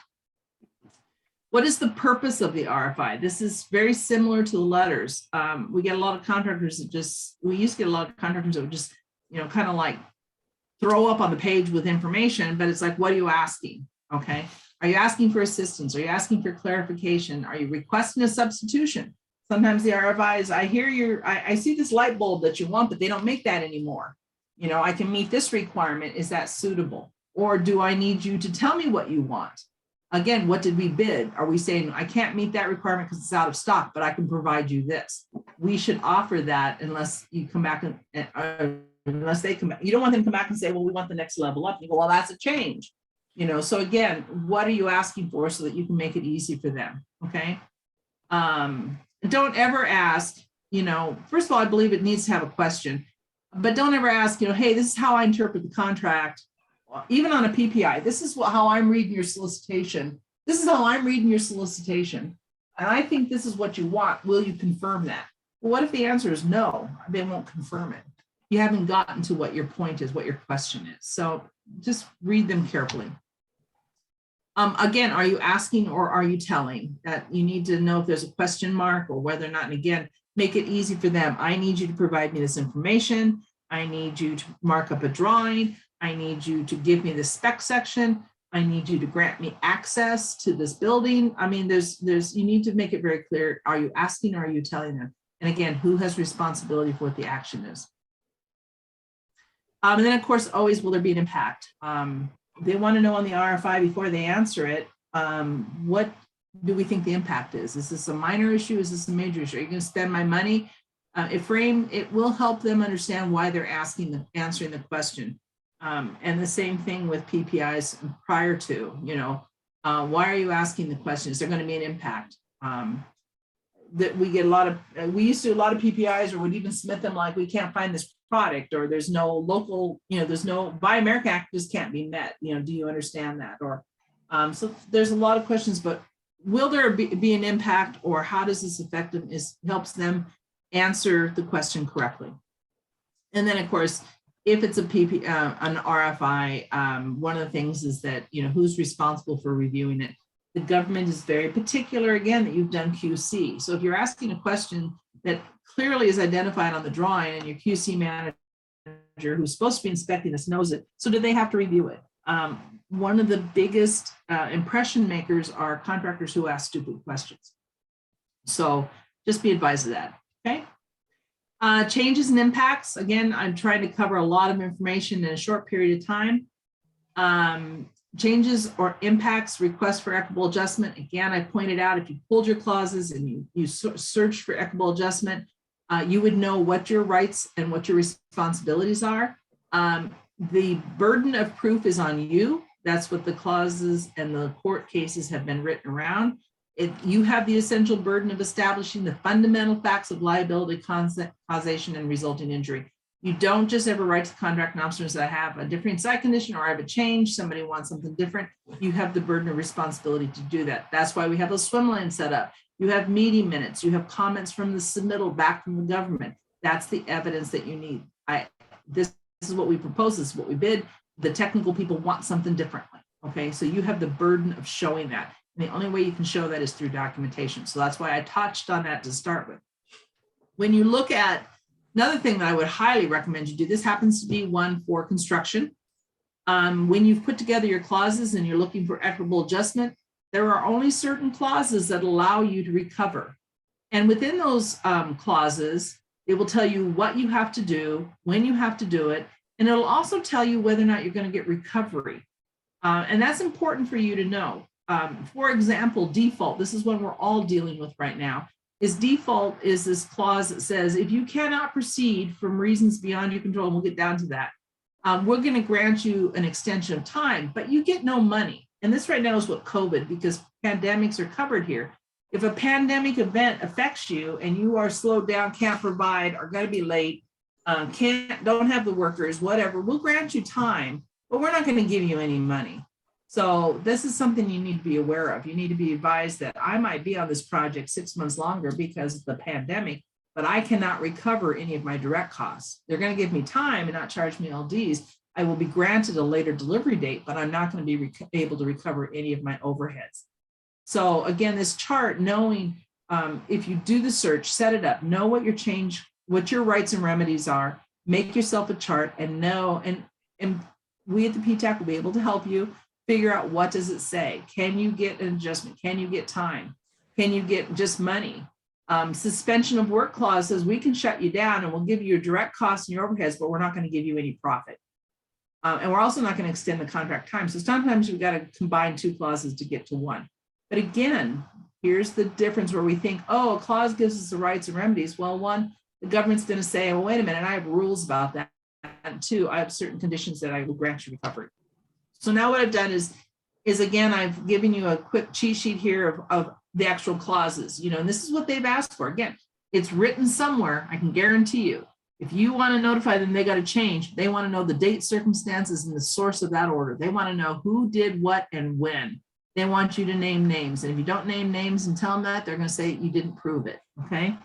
What is the purpose of the RFI? This is very similar to the letters. We get a lot of contractors that we used to get a lot of contractors that would just, kind of like throw up on the page with information, but it's like, what are you asking? Okay. Are you asking for assistance? Are you asking for clarification? Are you requesting a substitution? Sometimes the RFIs, I see this light bulb that you want, but they don't make that anymore. I can meet this requirement. Is that suitable? Or do I need you to tell me what you want? Again, what did we bid? Are we saying, I can't meet that requirement because it's out of stock, but I can provide you this? We should offer that unless you come back unless they come back. You don't want them to come back and say, well, we want the next level up. You go, well, that's a change. So again, what are you asking for so that you can make it easy for them? Okay. Don't ever ask, first of all, I believe it needs to have a question, but don't ever ask, hey, this is how I interpret the contract. Even on a PPI, this is how I'm reading your solicitation. This is how I'm reading your solicitation. And I think this is what you want. Will you confirm that? Well, what if the answer is no? They won't confirm it. You haven't gotten to what your point is, what your question is. So just read them carefully. Again, are you asking or are you telling? That you need to know if there's a question mark or whether or not, and again, make it easy for them. I need you to provide me this information. I need you to mark up a drawing. I need you to give me the spec section. I need you to grant me access to this building. I mean, you need to make it very clear. Are you asking or are you telling them? And again, who has responsibility for what the action is? And then of course, always will there be an impact? They want to know on the RFI before they answer it, what do we think the impact is? Is this a minor issue? Is this a major issue? Are you going to spend my money? It will help them understand why they're answering the question. And the same thing with PPIs prior to, why are you asking the question? Is there going to be an impact? That we get we used to do a lot of PPIs, or would even submit them like, we can't find this product, or there's no local, there's no Buy America Act just can't be met. Do you understand that? Or so there's a lot of questions, but will there be an impact, or how does this helps them answer the question correctly? And then of course, if it's an RFI, one of the things is that, who's responsible for reviewing it? The government is very particular, again, that you've done QC. So if you're asking a question that clearly is identified on the drawing and your QC manager who's supposed to be inspecting this knows it, so do they have to review it? One of the biggest impression makers are contractors who ask stupid questions. So just be advised of that, okay? Changes and impacts. Again, I'm trying to cover a lot of information in a short period of time. Changes or impacts, request for equitable adjustment. Again, I pointed out, if you pulled your clauses and you searched for equitable adjustment, you would know what your rights and what your responsibilities are. The burden of proof is on you. That's what the clauses and the court cases have been written around. You have the essential burden of establishing the fundamental facts of liability, causation, and resulting injury. You don't just have a right to contract officers that have a different site condition, or I have a change, somebody wants something different. You have the burden of responsibility to do that. That's why we have a swim lane set up. You have meeting minutes, you have comments from the submittal back from the government. That's the evidence that you need. This is what we propose, this is what we bid. The technical people want something differently. Okay, so you have the burden of showing that. And the only way you can show that is through documentation. So that's why I touched on that to start with. When you look at another thing that I would highly recommend you do, this happens to be one for construction. When you've put together your clauses and you're looking for equitable adjustment, there are only certain clauses that allow you to recover. And within those clauses, it will tell you what you have to do, when you have to do it, and it'll also tell you whether or not you're going to get recovery. And that's important for you to know. For example, default, this is one we're all dealing with right now. Default is this clause that says, if you cannot proceed from reasons beyond your control, and we'll get down to that, we're going to grant you an extension of time, but you get no money. And this right now is what COVID, because pandemics are covered here. If a pandemic event affects you and you are slowed down, can't provide, are going to be late, don't have the workers, whatever, we'll grant you time, but we're not going to give you any money. So this is something you need to be aware of. You need to be advised that I might be on this project 6 months longer because of the pandemic, but I cannot recover any of my direct costs. They're going to give me time and not charge me LDs. I will be granted a later delivery date, but I'm not going to be able to recover any of my overheads. So again, this chart, knowing if you do the search, set it up, know what your rights and remedies are, make yourself a chart and know, and we at the PTAC will be able to help you figure out, what does it say? Can you get an adjustment? Can you get time? Can you get just money? Suspension of work clause says we can shut you down and we'll give you your direct costs and your overheads, but we're not going to give you any profit. And we're also not going to extend the contract time. So sometimes we've got to combine two clauses to get to one. But again, here's the difference where we think, oh, a clause gives us the rights and remedies. Well, one, the government's going to say, well, wait a minute, I have rules about that. And two, I have certain conditions that I will grant you recovery. So now what I've done is again, I've given you a quick cheat sheet here of the actual clauses, and this is what they've asked for. Again, it's written somewhere. I can guarantee you, if you want to notify them they got to change, they want to know the date, circumstances, and the source of that order. They want to know who did what and when. They want you to name names. And if you don't name names and tell them that, they're going to say you didn't prove it, okay?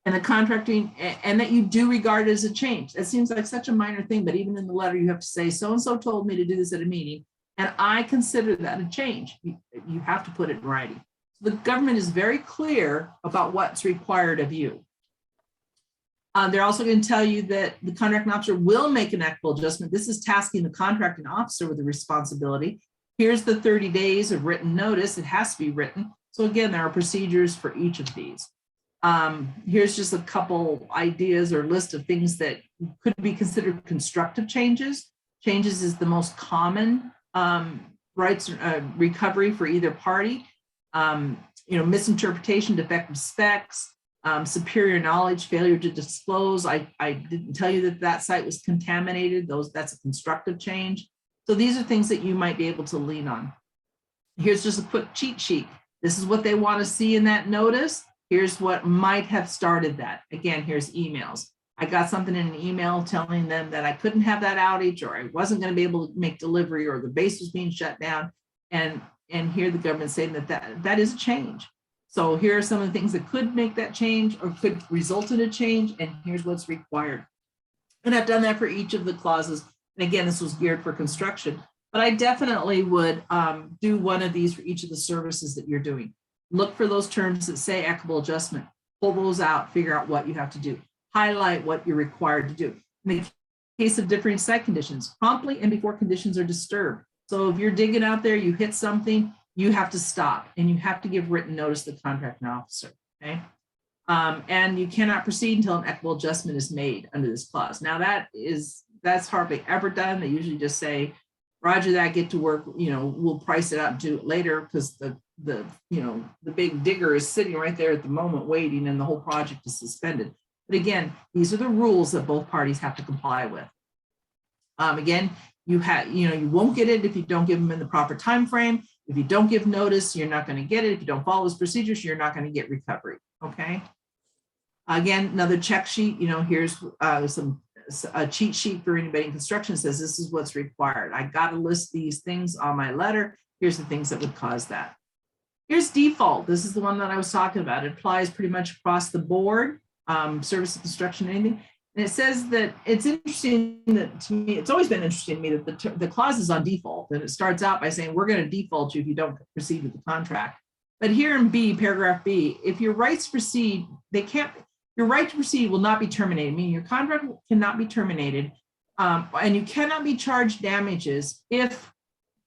And the contracting, and that you do regard it as a change. That seems like such a minor thing, but even in the letter, you have to say, so-and-so told me to do this at a meeting. And I consider that a change. You have to put it in writing. The government is very clear about what's required of you. They're also going to tell you that the contracting officer will make an equitable adjustment. This is tasking the contracting officer with the responsibility. Here's the 30 days of written notice. It has to be written. So again, there are procedures for each of these. Here's just a couple ideas or list of things that could be considered constructive changes. Changes is the most common rights recovery for either party. Misinterpretation, defective specs, superior knowledge, failure to disclose. I didn't tell you that site was contaminated. That's a constructive change. So these are things that you might be able to lean on. Here's just a quick cheat sheet. This is what they want to see in that notice. Here's what might have started that. Again, here's emails. I got something in an email telling them that I couldn't have that outage, or I wasn't going to be able to make delivery, or the base was being shut down. And here the government saying that is a change. So here are some of the things that could make that change or could result in a change, and here's what's required. And I've done that for each of the clauses. And again, this was geared for construction, but I definitely would do one of these for each of the services that you're doing. Look for those terms that say equitable adjustment, pull those out, figure out what you have to do, highlight what you're required to do. In the case of differing site conditions, promptly and before conditions are disturbed. So if you're digging out there, you hit something, you have to stop and you have to give written notice to the contracting officer, okay? And you cannot proceed until an equitable adjustment is made under this clause. Now that's hardly ever done. They usually just say, Roger that, get to work, we'll price it out and do it later, because the big digger is sitting right there at the moment waiting and the whole project is suspended. But again, these are the rules that both parties have to comply with. Again, you won't get it if you don't give them in the proper time frame. If you don't give notice, you're not going to get it. If you don't follow those procedures, you're not going to get recovery. Okay. Again, another check sheet. Here's a cheat sheet for anybody in construction. Says this is what's required. I got to list these things on my letter. Here's the things that would cause that. Here's default. This is the one that I was talking about. It applies pretty much across the board, service, construction, anything. And it says that it's interesting that to me, it's always been interesting to me that the clause is on default, and it starts out by saying we're going to default you if you don't proceed with the contract. But here in B, paragraph B, if your rights proceed, your right to proceed will not be terminated, meaning your contract cannot be terminated, and you cannot be charged damages if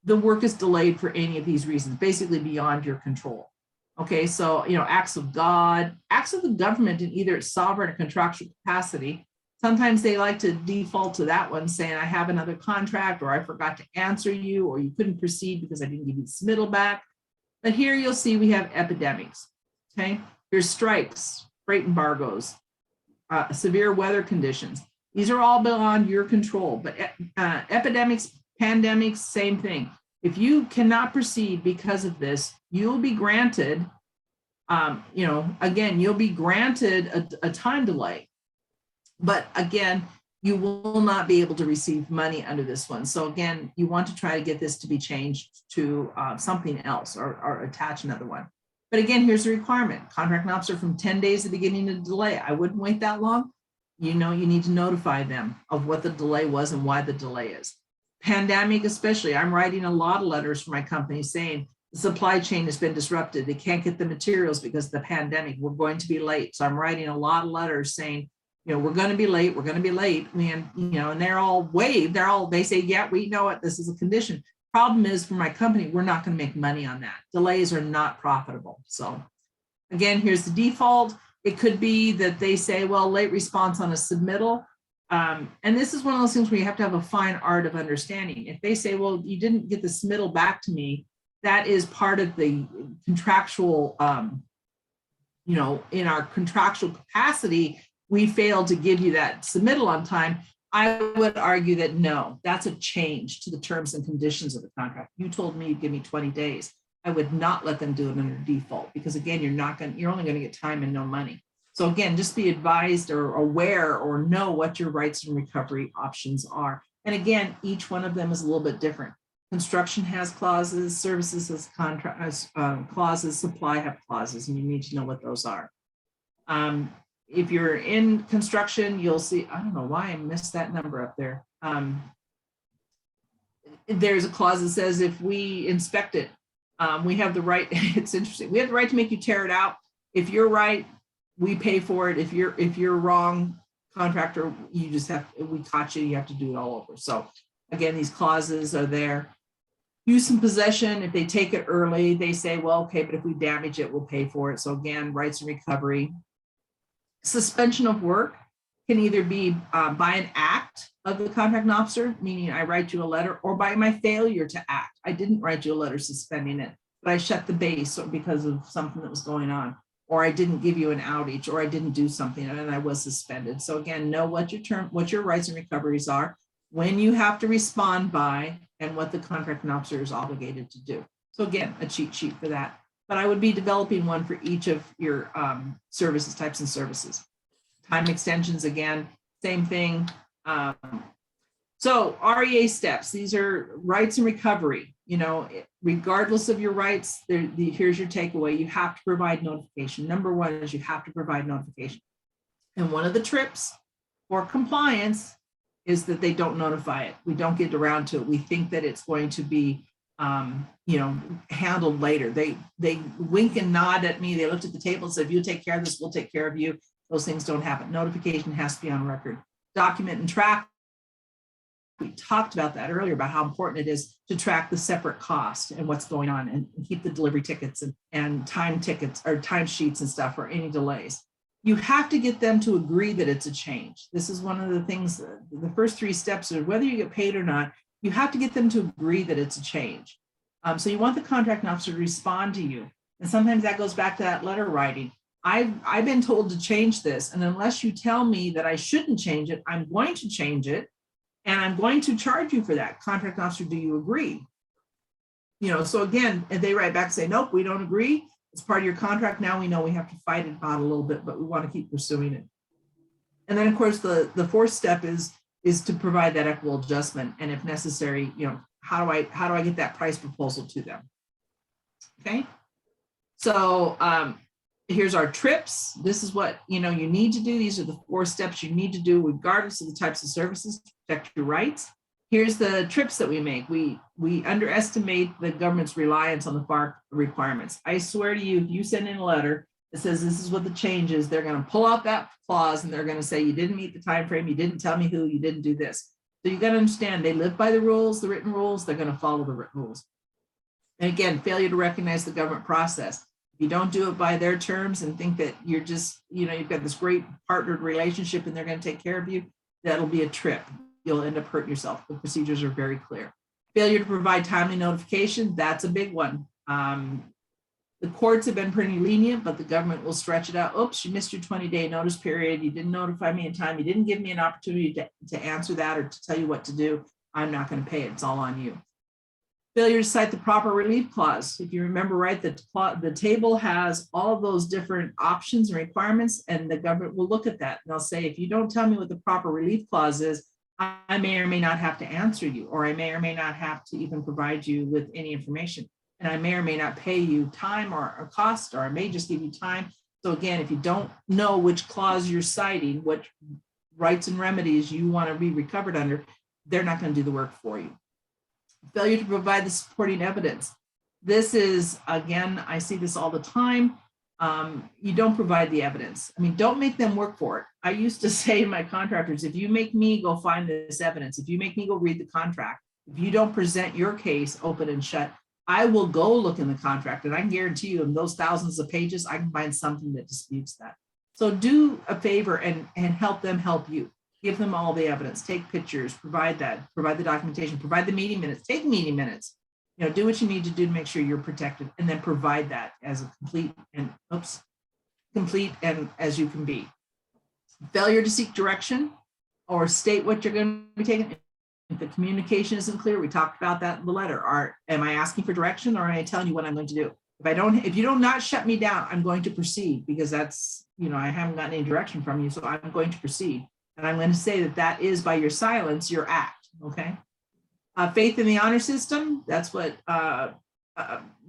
the work is delayed for any of these reasons, basically beyond your control. Okay, so acts of God, acts of the government in either its sovereign or contractual capacity. Sometimes they like to default to that one, saying I have another contract, or I forgot to answer you, or you couldn't proceed because I didn't give you the submittal back. But here you'll see we have epidemics. Okay, here's strikes, freight embargoes, severe weather conditions. These are all beyond your control, but epidemics, pandemics, same thing. If you cannot proceed because of this, you'll be granted, you'll be granted a time delay. But again, you will not be able to receive money under this one. So again, you want to try to get this to be changed to something else or attach another one. But again, here's the requirement. Contracting officer from 10 days at the beginning of the delay. I wouldn't wait that long. You need to notify them of what the delay was and why the delay is. Pandemic especially, I'm writing a lot of letters for my company saying the supply chain has been disrupted. They can't get the materials because of the pandemic. We're going to be late. So I'm writing a lot of letters saying, we're going to be late. We're going to be late. And they're all waived. They say, yeah, we know it. This is a condition. Problem is for my company, we're not going to make money on that. Delays are not profitable. So again, here's the default. It could be that they say, well, late response on a submittal. And this is one of those things where you have to have a fine art of understanding. If they say, well, you didn't get the submittal back to me, that is part of the contractual, in our contractual capacity, we failed to give you that submittal on time. I would argue that no, that's a change to the terms and conditions of the contract. You told me you'd give me 20 days. I would not let them do it under default because again, you're only going to get time and no money. So again, just be advised or aware or know what your rights and recovery options are. And again, each one of them is a little bit different. Construction has clauses, services has clauses, supply have clauses, and you need to know what those are. If you're in construction, you'll see, I don't know why I missed that number up there. there's a clause that says if we inspect it, we have the right, it's interesting, we have the right to make you tear it out. If you're right, we pay for it. If you're wrong, contractor, you just have, we caught you, you have to do it all over. So again, these clauses are there. Use and possession, if they take it early, they say, well, okay, but if we damage it, we'll pay for it. So again, rights and recovery. Suspension of work can either be by an act of the contracting officer, meaning I write you a letter, or by my failure to act. I didn't write you a letter suspending it, but I shut the base because of something that was going on, or I didn't give you an outage, or I didn't do something and I was suspended. So again, know what your rights and recoveries are, when you have to respond by, and what the contracting officer is obligated to do. So again, a cheat sheet for that. But I would be developing one for each of your services, types and services. Time extensions, again, same thing. So REA steps, these are rights and recovery. You know, regardless of your rights, here's your takeaway. You have to provide notification. Number one is you have to provide notification. And one of the trips for compliance is that they don't notify it. We don't get around to it. We think that it's going to be, you know, handled later. They wink and nod at me. They looked at the table and said, if you take care of this, we'll take care of you. Those things don't happen. Notification has to be on record. Document and track. We talked about that earlier, about how important it is to track the separate cost and what's going on, and keep the delivery tickets and time tickets or time sheets and stuff for any delays. You have to get them to agree that it's a change. This is one of the things, the first three steps are whether you get paid or not, you have to get them to agree that it's a change. So you want the contracting officer to respond to you. And sometimes that goes back to that letter writing. I've been told to change this, and unless you tell me that I shouldn't change it, I'm going to change it, and I'm going to charge you for that. Contracting officer, do you agree? You know, so again, if they write back and say, nope, we don't agree, it's part of your contract. Now we know we have to fight it out a little bit, but we want to keep pursuing it. And then of course, the fourth step is to provide that equitable adjustment. And if necessary, you know, how do I get that price proposal to them? Okay. So here's our trips. This is what, you know, you need to do. These are the 4 steps you need to do regardless of the types of services to protect your rights. Here's the trips that we make. We underestimate the government's reliance on the FAR requirements. I swear to you, if you send in a letter that says this is what the change is, they're going to pull out that clause and they're going to say you didn't meet the time frame, you didn't tell me who, you didn't do this. So you got to understand they live by the rules, the written rules. They're going to follow the written rules. And again, failure to recognize the government process. If you don't do it by their terms and think that you're just, you know, you've got this great partnered relationship and they're going to take care of you, that'll be a trip. You'll end up hurting yourself. The procedures are very clear. Failure to provide timely notification, that's a big one. The courts have been pretty lenient, but the government will stretch it out. Oops, you missed your 20-day notice period. You didn't notify me in time. You didn't give me an opportunity to answer that or to tell you what to do. I'm not going to pay it. It's all on you. Failure to cite the proper relief clause. If you remember right, the table has all of those different options and requirements, and the government will look at that. And they'll say, if you don't tell me what the proper relief clause is, I may or may not have to answer you, or I may or may not have to even provide you with any information. And I may or may not pay you time or cost, or I may just give you time. So again, if you don't know which clause you're citing, what rights and remedies you want to be recovered under, they're not going to do the work for you. Failure to provide the supporting evidence. This is, again, I see this all the time. You don't provide the evidence. I mean, don't make them work for it. I used to say to my contractors, if you make me go find this evidence, if you make me go read the contract, if you don't present your case open and shut, I will go look in the contract, and I can guarantee you in those thousands of pages, I can find something that disputes that. So do a favor and help them help you. Give them all the evidence, take pictures, provide that, provide the documentation, provide the meeting minutes, take meeting minutes, you know, do what you need to do to make sure you're protected, and then provide that as a complete and as you can be. Failure to seek direction or state what you're going to be taking. If the communication isn't clear, we talked about that in the letter. Am I asking for direction, or am I telling you what I'm going to do? If you don't not shut me down, I'm going to proceed, because that's, you know, I haven't gotten any direction from you, so I'm going to proceed. And I'm going to say that is by your silence, your act, okay? Faith in the honor system, that's what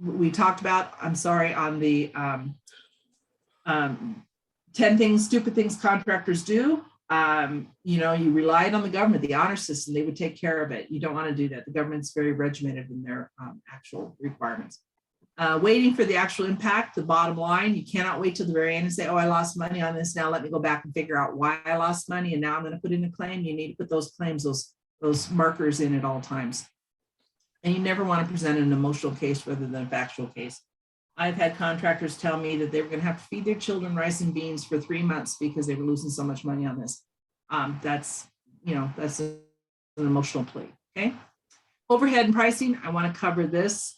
we talked about, I'm sorry, on the 10 things, stupid things contractors do. you know, you relied on the government, the honor system, they would take care of it. You don't want to do that. The government's very regimented in their actual requirements. Waiting for the actual impact, the bottom line, you cannot wait till the very end and say, oh, I lost money on this. Now let me go back and figure out why I lost money. And now I'm going to put in a claim. You need to put those claims, those markers in at all times. And you never want to present an emotional case rather than a factual case. I've had contractors tell me that they were going to have to feed their children rice and beans for 3 months because they were losing so much money on this. That's an emotional plea. Okay. Overhead and pricing. I want to cover this.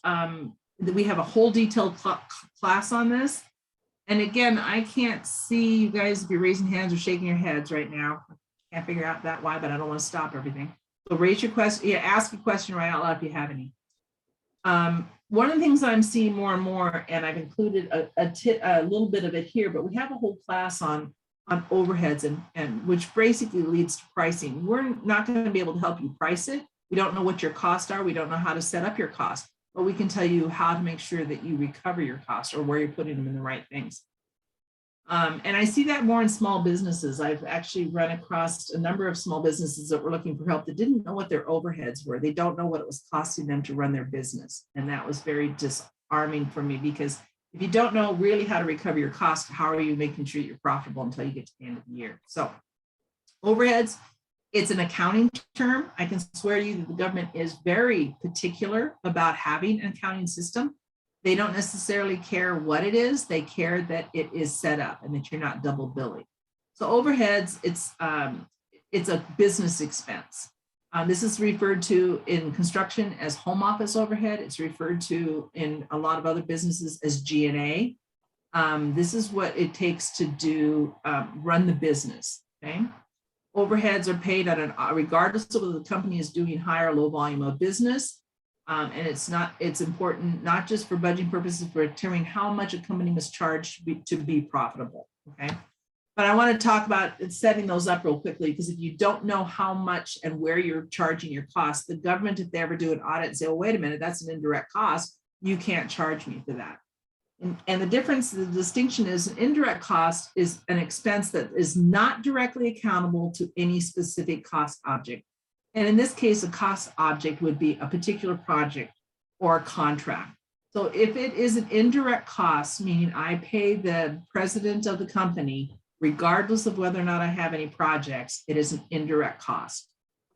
We have a whole detailed class on this. And again, I can't see you guys if you're raising hands or shaking your heads right now. Can't figure out that why, but I don't want to stop everything. So raise your question. Yeah, ask a question right out loud if you have any. One of the things I'm seeing more and more, and I've included a little bit of it here, but we have a whole class on overheads and which basically leads to pricing. We're not going to be able to help you price it. We don't know what your costs are. We don't know how to set up your costs, but we can tell you how to make sure that you recover your costs or where you're putting them in the right things. And I see that more in small businesses. I've actually run across a number of small businesses that were looking for help that didn't know what their overheads were. They don't know what it was costing them to run their business. And that was very disarming for me, because if you don't know really how to recover your costs, how are you making sure you're profitable until you get to the end of the year? So overheads, it's an accounting term. I can swear to you that the government is very particular about having an accounting system. They don't necessarily care what it is. They care that it is set up and that you're not double billing. So overheads, it's a business expense. This is referred to in construction as home office overhead. It's referred to in a lot of other businesses as G&A. This is what it takes to do run the business. Okay, overheads are paid on regardless of whether the company is doing high or low volume of business. And it's important not just for budgeting purposes, for determining how much a company must charge to be profitable. Okay. But I want to talk about setting those up real quickly, because if you don't know how much and where you're charging your costs, the government, if they ever do an audit and say, oh, wait a minute, that's an indirect cost, you can't charge me for that. And the difference, the distinction is an indirect cost is an expense that is not directly accountable to any specific cost object. And in this case, a cost object would be a particular project or a contract. So if it is an indirect cost, meaning I pay the president of the company, regardless of whether or not I have any projects, it is an indirect cost.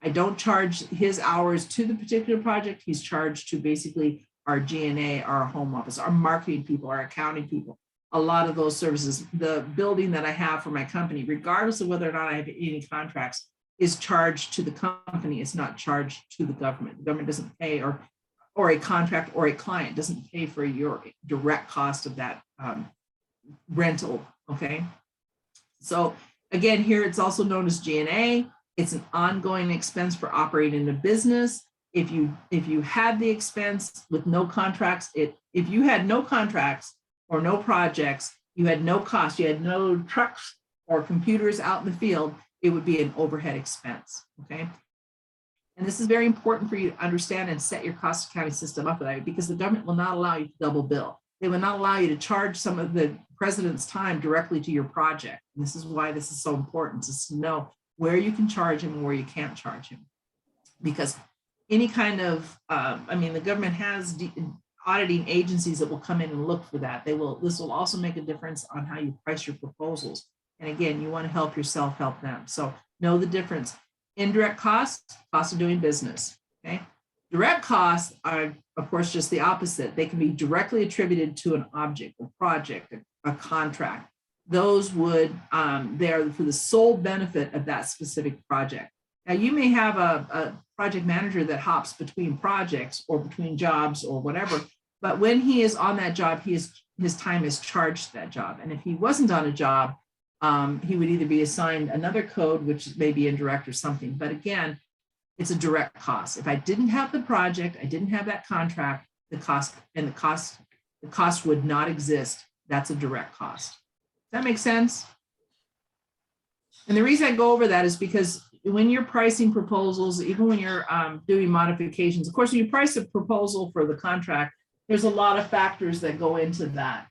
I don't charge his hours to the particular project. He's charged to basically our G&A, our home office, our marketing people, our accounting people, a lot of those services. The building that I have for my company, regardless of whether or not I have any contracts, is charged to the company. It's not charged to the government. The government doesn't pay, or a contract or a client doesn't pay for your direct cost of that rental. Okay. So again, here it's also known as G&A. It's an ongoing expense for operating a business. If you had the expense with no contracts, if you had no contracts or no projects, you had no cost, you had no trucks or computers out in the field, it would be an overhead expense. Okay. And this is very important for you to understand and set your cost accounting system up with that, because the government will not allow you to double bill. They will not allow you to charge some of the president's time directly to your project. And this is why this is so important, to know where you can charge him and where you can't charge him. Because any kind of, the government has auditing agencies that will come in and look for that. This will also make a difference on how you price your proposals. And again, you want to help yourself, help them. So know the difference. Indirect costs, cost of doing business. Okay. Direct costs are, of course, just the opposite. They can be directly attributed to an object, a project, a contract. Those would, they're for the sole benefit of that specific project. Now, you may have a project manager that hops between projects or between jobs or whatever, but when he is on that job, his time is charged to that job. And if he wasn't on a job, he would either be assigned another code, which may be indirect or something. But again, it's a direct cost. If I didn't have the project, I didn't have that contract, the cost would not exist. That's a direct cost. Does that make sense? And the reason I go over that is because when you're pricing proposals, even when you're doing modifications, of course, when you price a proposal for the contract, there's a lot of factors that go into that.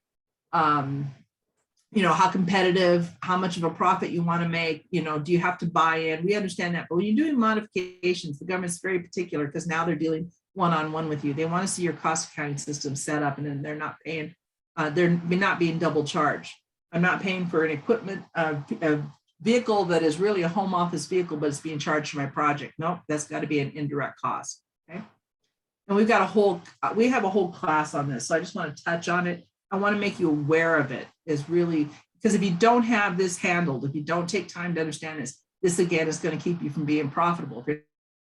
how competitive, how much of a profit you want to make, do you have to buy in? We understand that. But when you're doing modifications, the government's very particular because now they're dealing one-on-one with you. They want to see your cost accounting system set up, and then they're not paying, they're not being double charged. I'm not paying for an equipment, a vehicle that is really a home office vehicle, but it's being charged for my project. Nope, that's got to be an indirect cost. Okay. And we have a whole class on this. So I just want to touch on it. I want to make you aware of it, is really, because if you don't have this handled, if you don't take time to understand this again is going to keep you from being profitable. If you're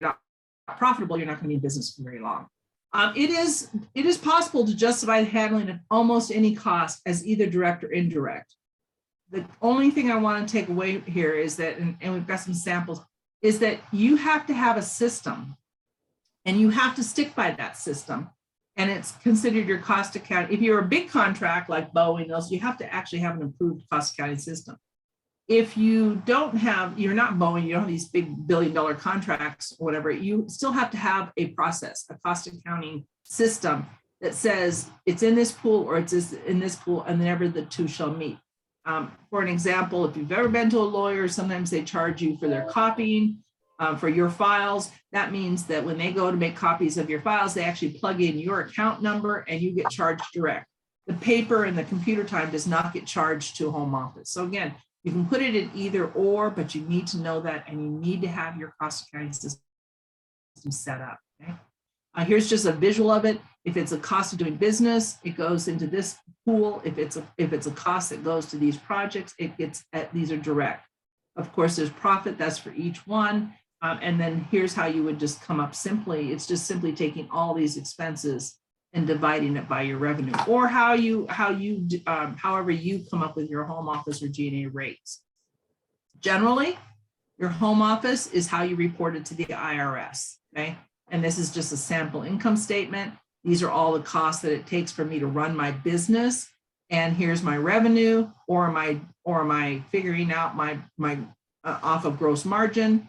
not profitable, you're not going to be in business for very long. It is possible to justify the handling of almost any cost as either direct or indirect. The only thing I want to take away here is that, and we've got some samples, is that you have to have a system and you have to stick by that system. And it's considered your cost account. If you're a big contract like Boeing, you have to actually have an improved cost accounting system. If you don't have, you're not Boeing, you don't have these big $1 billion contracts or whatever, you still have to have a process, a cost accounting system that says it's in this pool or it's in this pool, and never the two shall meet. For an example, if you've ever been to a lawyer, sometimes they charge you for their copying. For your files, that means that when they go to make copies of your files, they actually plug in your account number and you get charged direct. The paper and the computer time does not get charged to home office. So again, you can put it in either or, but you need to know that, and you need to have your cost accounting system set up. Okay? Here's just a visual of it. If it's a cost of doing business, it goes into this pool. If it's a cost that goes to these projects, these are direct. Of course, there's profit, that's for each one. And then here's how you would just come up simply. It's just simply taking all these expenses and dividing it by your revenue, or however you come up with your home office or G&A rates. Generally, your home office is how you report it to the IRS, okay? And this is just a sample income statement. These are all the costs that it takes for me to run my business. And here's my revenue, or am I figuring out my off of gross margin.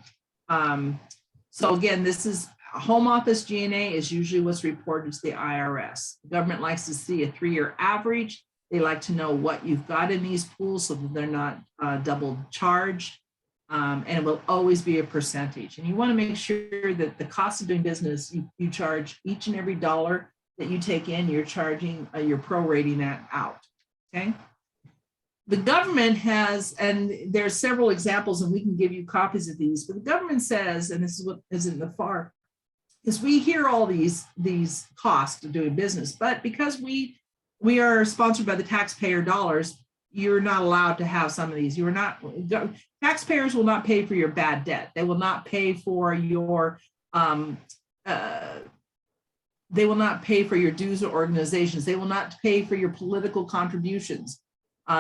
So again, this is home office G&A is usually what's reported to the IRS. The government likes to see a 3-year average. They like to know what you've got in these pools so that they're not double charged. And it will always be a percentage. And you want to make sure that the cost of doing business, you charge each and every dollar that you take in, you're prorating that out, okay? The government has, and there are several examples, and we can give you copies of these, but the government says, and this is what is in the FAR, is we hear all these costs of doing business, but because we are sponsored by the taxpayer dollars, you're not allowed to have some of these. Taxpayers will not pay for your bad debt. They will not pay for your, they will not pay for your dues or organizations. They will not pay for your political contributions.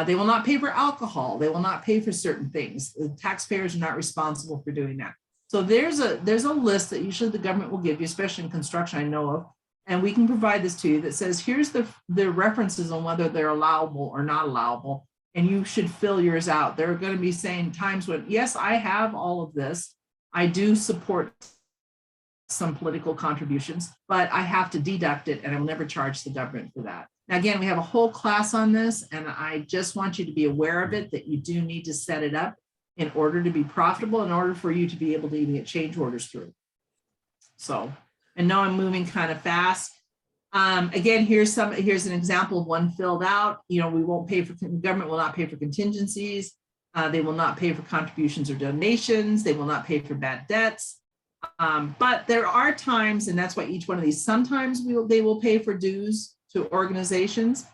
They will not pay for alcohol. They will not pay for certain things. The taxpayers are not responsible for doing that. So there's a list that usually the government will give you, especially in construction, I know of, and we can provide this to you that says, here's the references on whether they're allowable or not allowable, and you should fill yours out. They're going to be saying times when, yes, I have all of this. I do support some political contributions, but I have to deduct it, and I will never charge the government for that. Now, again, we have a whole class on this, and I just want you to be aware of it, that you do need to set it up in order to be profitable, in order for you to be able to even get change orders through. So, and now I'm moving kind of fast. Again, here's an example of one filled out. We won't pay for, the government will not pay for contingencies. They will not pay for contributions or donations. They will not pay for bad debts. But there are times, and that's why each one of these, sometimes they will pay for dues to organizations.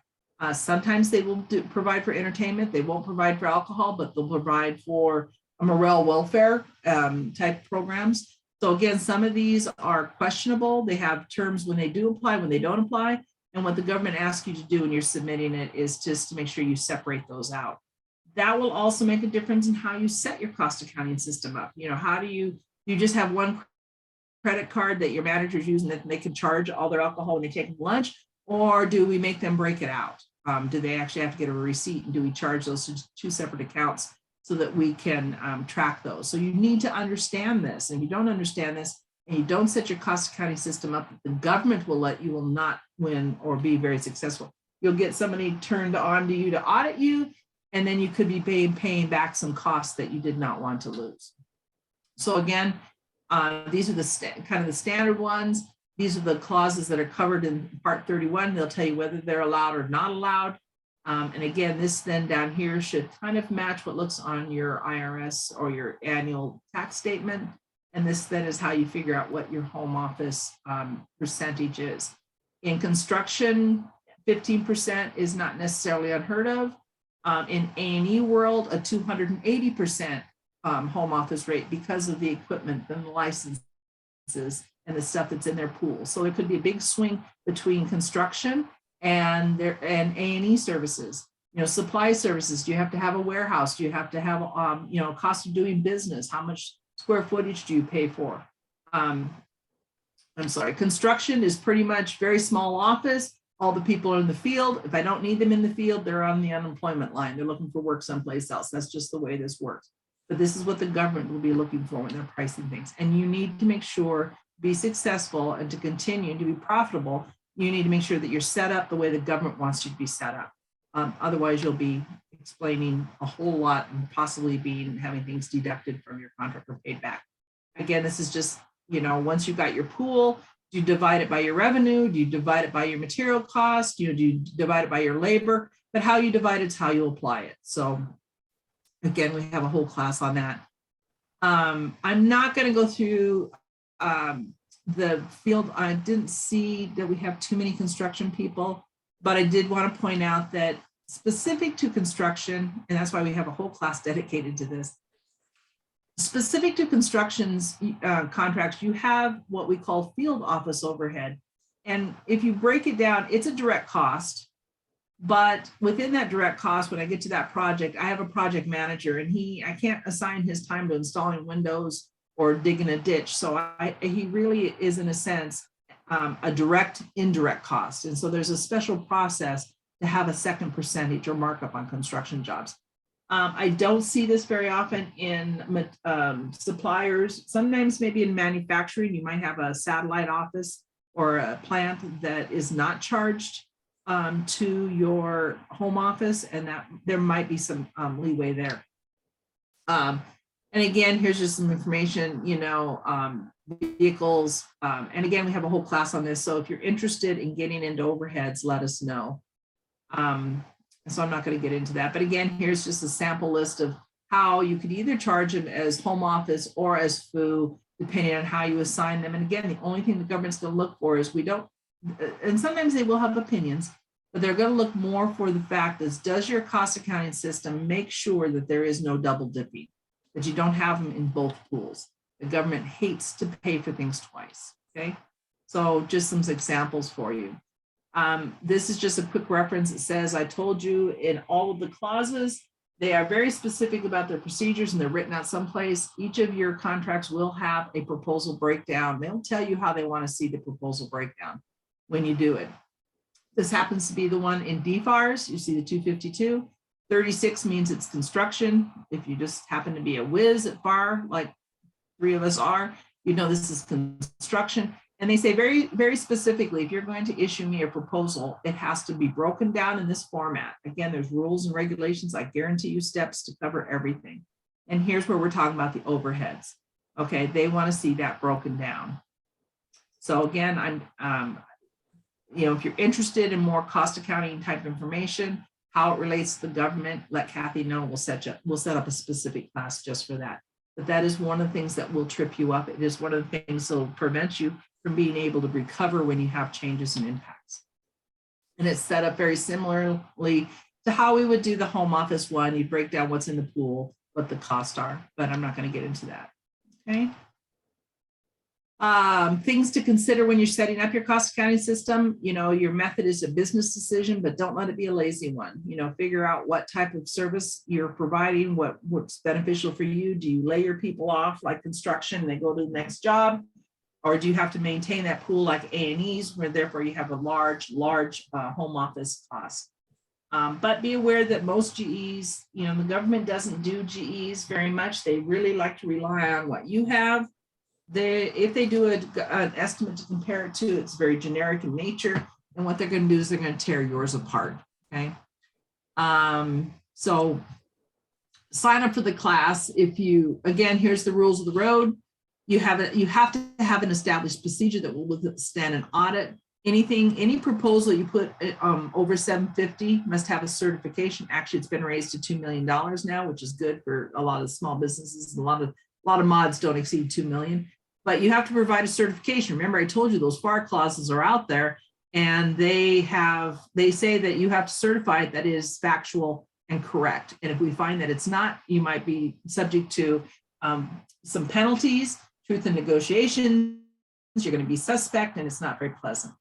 Sometimes they will provide for entertainment. They won't provide for alcohol, but they'll provide for a morale welfare type programs. So again, some of these are questionable. They have terms when they do apply, when they don't apply. And what the government asks you to do when you're submitting it is just to make sure you separate those out. That will also make a difference in how you set your cost accounting system up. How do you just have one credit card that your manager's using that they can charge all their alcohol when they take lunch? Or do we make them break it out? Do they actually have to get a receipt, and do we charge those to two separate accounts so that we can track those? So you need to understand this. And if you don't understand this and you don't set your cost accounting system up, the government will not win or be very successful. You'll get somebody turned on to you to audit you, and then you could be paying back some costs that you did not want to lose. So again, these are the kind of the standard ones. These are the clauses that are covered in Part 31. They'll tell you whether they're allowed or not allowed. And again, this then down here should kind of match what looks on your IRS or your annual tax statement. And this then is how you figure out what your home office percentage is. In construction, 15% is not necessarily unheard of. In A&E world, a 280% home office rate because of the equipment and the licenses and the stuff that's in their pool. So there could be a big swing between construction and A&E services. You know, supply services. Do you have to have a warehouse? Do you have to have you know, cost of doing business? How much square footage do you pay for? I'm sorry, construction is pretty much very small office. All the people are in the field. If I don't need them in the field, they're on the unemployment line. They're looking for work someplace else. That's just the way this works. But this is what the government will be looking for when they're pricing things. And you need to make sure to be successful and to continue to be profitable, you need to make sure that you're set up the way the government wants you to be set up. Otherwise, you'll be explaining a whole lot and possibly having things deducted from your contract or paid back. Again, this is just, you know, once you've got your pool, do you divide it by your revenue? Do you divide it by your material cost? Do you divide it by your labor? But how you divide it is how you apply it. So again, we have a whole class on that. I'm not going to go through the field. I didn't see that we have too many construction people, but I did want to point out that specific to construction, and that's why we have a whole class dedicated to this, specific to construction's contracts, you have what we call field office overhead. And if you break it down, it's a direct cost. But within that direct cost, when I get to that project, I have a project manager and I can't assign his time to installing windows or digging a ditch. So he really is, in a sense, a direct indirect cost. And so there's a special process to have a second percentage or markup on construction jobs. I don't see this very often in suppliers. Sometimes maybe in manufacturing, you might have a satellite office or a plant that is not charged to your home office, and that there might be some leeway there. And again, here's just some information, you know, vehicles. And again, we have a whole class on this. So if you're interested in getting into overheads, let us know. So I'm not going to get into that. But again, here's just a sample list of how you could either charge them as home office or as FOO, depending on how you assign them. And again, the only thing the government's going to look for is and sometimes they will have opinions, but they're going to look more for the fact is, does your cost accounting system make sure that there is no double dipping, that you don't have them in both pools? The government hates to pay for things twice, okay? So just some examples for you. This is just a quick reference. It says, I told you in all of the clauses, they are very specific about their procedures and they're written out someplace. Each of your contracts will have a proposal breakdown. They'll tell you how they want to see the proposal breakdown when you do it. This happens to be the one in DFARS. You see the 252. 36 means it's construction. If you just happen to be a whiz at FAR, like three of us are, you know this is construction. And they say very, very specifically, if you're going to issue me a proposal, it has to be broken down in this format. Again, there's rules and regulations. I guarantee you steps to cover everything. And here's where we're talking about the overheads. Okay, they want to see that broken down. So again, you know, if you're interested in more cost accounting type information, how it relates to the government, let Kathy know. We'll set up a specific class just for that. But that is one of the things that will trip you up. It is one of the things that will prevent you from being able to recover when you have changes and impacts. And it's set up very similarly to how we would do the home office one. You break down what's in the pool, what the costs are, but I'm not going to get into that. Okay. Things to consider when you're setting up your cost accounting system. You know, your method is a business decision, but don't let it be a lazy one. You know, figure out what type of service you're providing, what's beneficial for you. Do you lay your people off like construction and they go to the next job? Or do you have to maintain that pool like A&Es, where therefore you have a large home office cost? But be aware that most GEs, you know, the government doesn't do GEs very much. They really like to rely on what you have. If they do an estimate to compare it to, it's very generic in nature. And what they're going to do is they're going to tear yours apart. Okay. So sign up for the class. If you, again, here's the rules of the road. You have to have an established procedure that will withstand an audit. Any proposal you put over 750 must have a certification. Actually, it's been raised to $2 million now, which is good for a lot of small businesses. A lot of mods don't exceed 2 million, but you have to provide a certification. Remember, I told you those FAR clauses are out there, and they say that you have to certify it that it is factual and correct. And if we find that it's not, you might be subject to some penalties, truth in negotiations. You're going to be suspect, and it's not very pleasant.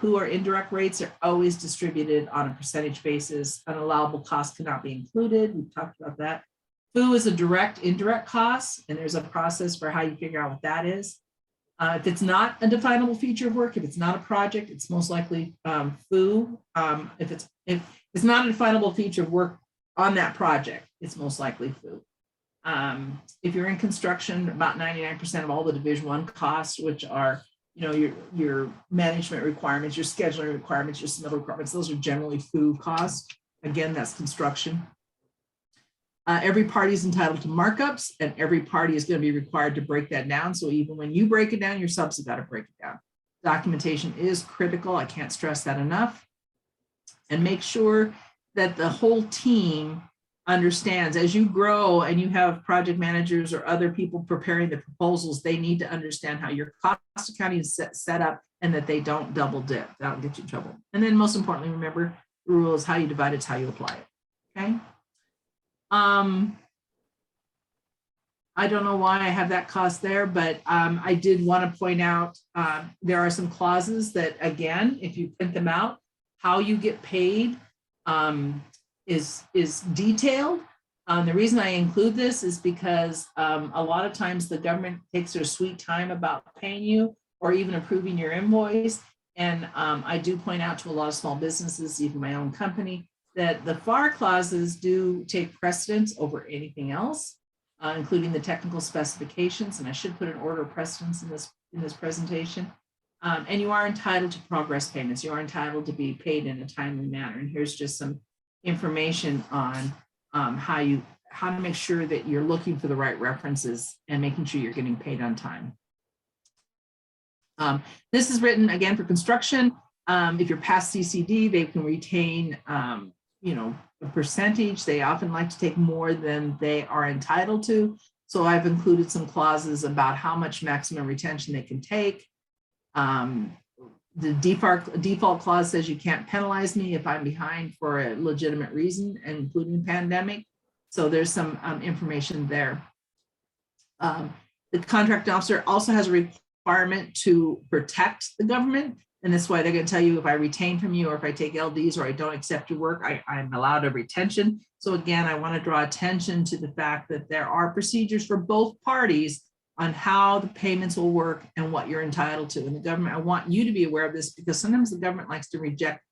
Who are indirect rates are always distributed on a percentage basis. Unallowable costs cannot be included. We've talked about that. Who is a direct, indirect cost, and there's a process for how you figure out what that is. If it's not a definable feature of work, if it's not a project, it's most likely FOO. If it's not a definable feature of work on that project, it's most likely FOO. If you're in construction, about 99% of all the Division I costs, which are your management requirements, your scheduling requirements, your submittal requirements, those are generally FOO costs. Again, that's construction. Every party is entitled to markups, and every party is going to be required to break that down. So even when you break it down, your subs have got to break it down. Documentation is critical. I can't stress that enough. And make sure that the whole team understands as you grow and you have project managers or other people preparing the proposals, they need to understand how your cost accounting is set up and that they don't double dip. That'll get you in trouble. And then most importantly, remember the rule is how you divide it's how you apply it. Okay. I don't know why I have that cost there, but I did want to point out there are some clauses that, again, if you print them out, how you get paid is detailed. The reason I include this is because a lot of times the government takes their sweet time about paying you or even approving your invoice. And I do point out to a lot of small businesses, even my own company, that the FAR clauses do take precedence over anything else, including the technical specifications. And I should put an order of precedence in this presentation. And you are entitled to progress payments. You are entitled to be paid in a timely manner. And here's just some information on how to make sure that you're looking for the right references and making sure you're getting paid on time. This is written again for construction. If you're past CCD, they can retain a percentage. They often like to take more than they are entitled to. So I've included some clauses about how much maximum retention they can take. The default clause says you can't penalize me if I'm behind for a legitimate reason, including pandemic. So there's some information there. The contract officer also has a requirement to protect the government. And that's why they're going to tell you if I retain from you or if I take LDs or I don't accept your work, I'm allowed a retention. So again, I want to draw attention to the fact that there are procedures for both parties on how the payments will work and what you're entitled to. And the government, I want you to be aware of this because sometimes the government likes to reject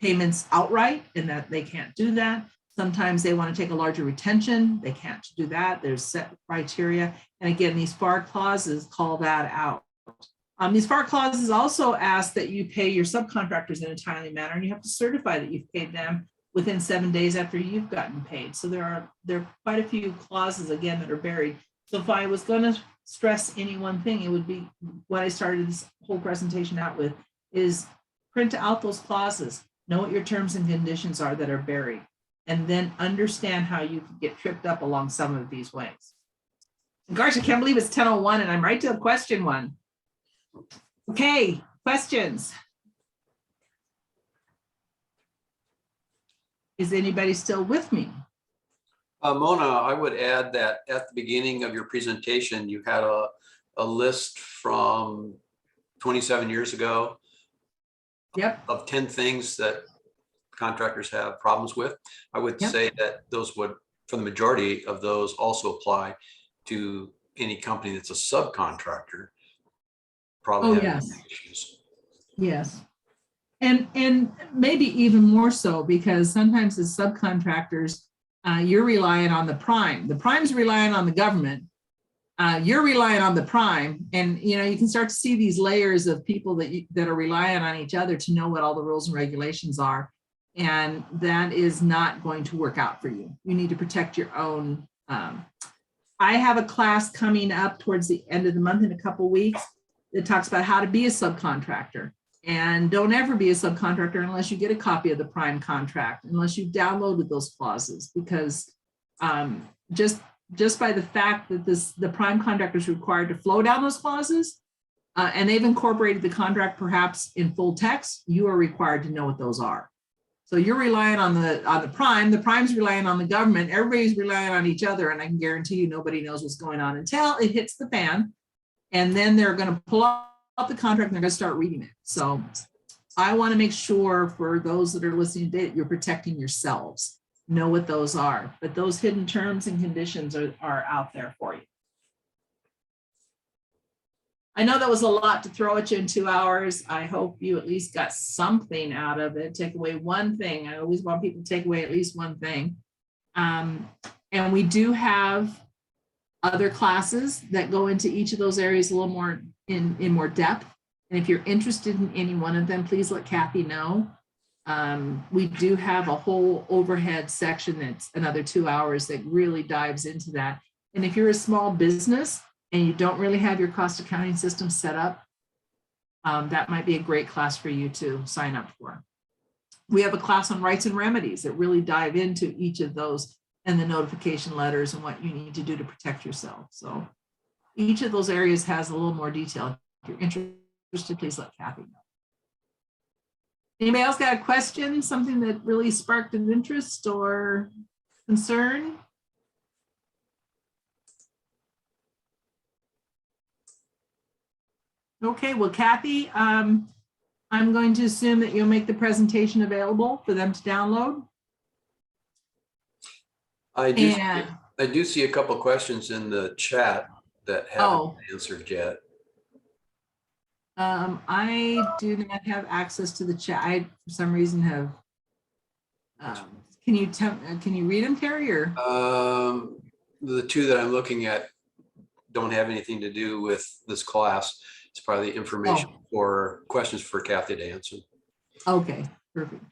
payments outright and that they can't do that. Sometimes they want to take a larger retention. They can't do that. There's set criteria. And again, these FAR clauses call that out. These FAR clauses also ask that you pay your subcontractors in a timely manner, and you have to certify that you've paid them within 7 days after you've gotten paid. So there are quite a few clauses, again, that are buried. So if I was going to stress any one thing, it would be what I started this whole presentation out with is print out those clauses, know what your terms and conditions are that are buried, and then understand how you can get tripped up along some of these ways. Gosh, I can't believe it's 10:01 and I'm right to question one. Okay, questions? Is anybody still with me? Mona, I would add that at the beginning of your presentation, you had a list from 27 years ago. Yep. Of 10 things that contractors have problems with. I would say that those would, for the majority of those, also apply to any company that's a subcontractor. Probably issues. Yes. And maybe even more so because sometimes as subcontractors, you're relying on the prime. The prime's relying on the government. You're relying on the prime. And you can start to see these layers of people that are relying on each other to know what all the rules and regulations are. And that is not going to work out for you. You need to protect your own. I have a class coming up towards the end of the month in a couple weeks that talks about how to be a subcontractor. And don't ever be a subcontractor unless you get a copy of the prime contract, unless you've downloaded those clauses, because just by the fact that the prime contractor is required to flow down those clauses, and they've incorporated the contract perhaps in full text, you are required to know what those are. So you're relying on the prime's relying on the government, everybody's relying on each other, and I can guarantee you nobody knows what's going on until it hits the fan. And then they're going to pull out the contract and they're going to start reading it. So I want to make sure for those that are listening today that you're protecting yourselves. Know what those are, but those hidden terms and conditions are out there for you. I know that was a lot to throw at you in 2 hours. I hope you at least got something out of it. Take away one thing. I always want people to take away at least one thing. And we do have other classes that go into each of those areas a little more in more depth. And if you're interested in any one of them, please let Kathy know. We do have a whole overhead section that's another 2 hours that really dives into that. And if you're a small business and you don't really have your cost accounting system set up, that might be a great class for you to sign up for. We have a class on rights and remedies that really dive into each of those and the notification letters and what you need to do to protect yourself. So each of those areas has a little more detail. If you're interested, please let Kathy know. Anybody else got a question, something that really sparked an interest or concern? Okay, well, Kathy, I'm going to assume that you'll make the presentation available for them to download. I do see a couple of questions in the chat that haven't been answered yet. I do not have access to the chat. I, for some reason, have. Can you read them, Terry? Or the two that I'm looking at don't have anything to do with this class. It's probably information or questions for Kathy to answer. Okay, perfect.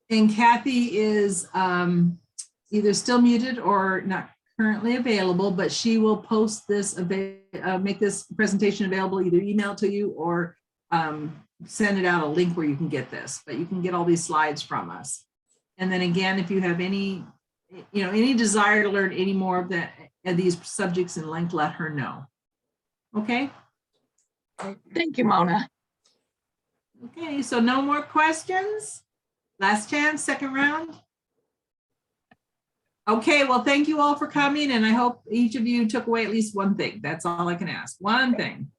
And Kathy is either still muted or not currently available, but she will post this, make this presentation available, either email to you or send it out a link where you can get this, but you can get all these slides from us. And then again, if you have any desire to learn any more of these subjects in length, let her know. Okay. Thank you, Mona. Okay, so no more questions. Last chance, second round. Okay, well, thank you all for coming, and I hope each of you took away at least one thing. That's all I can ask. One thing.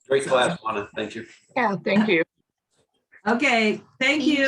Great class, Mona. Thank you. Yeah, thank you. Okay, thank you.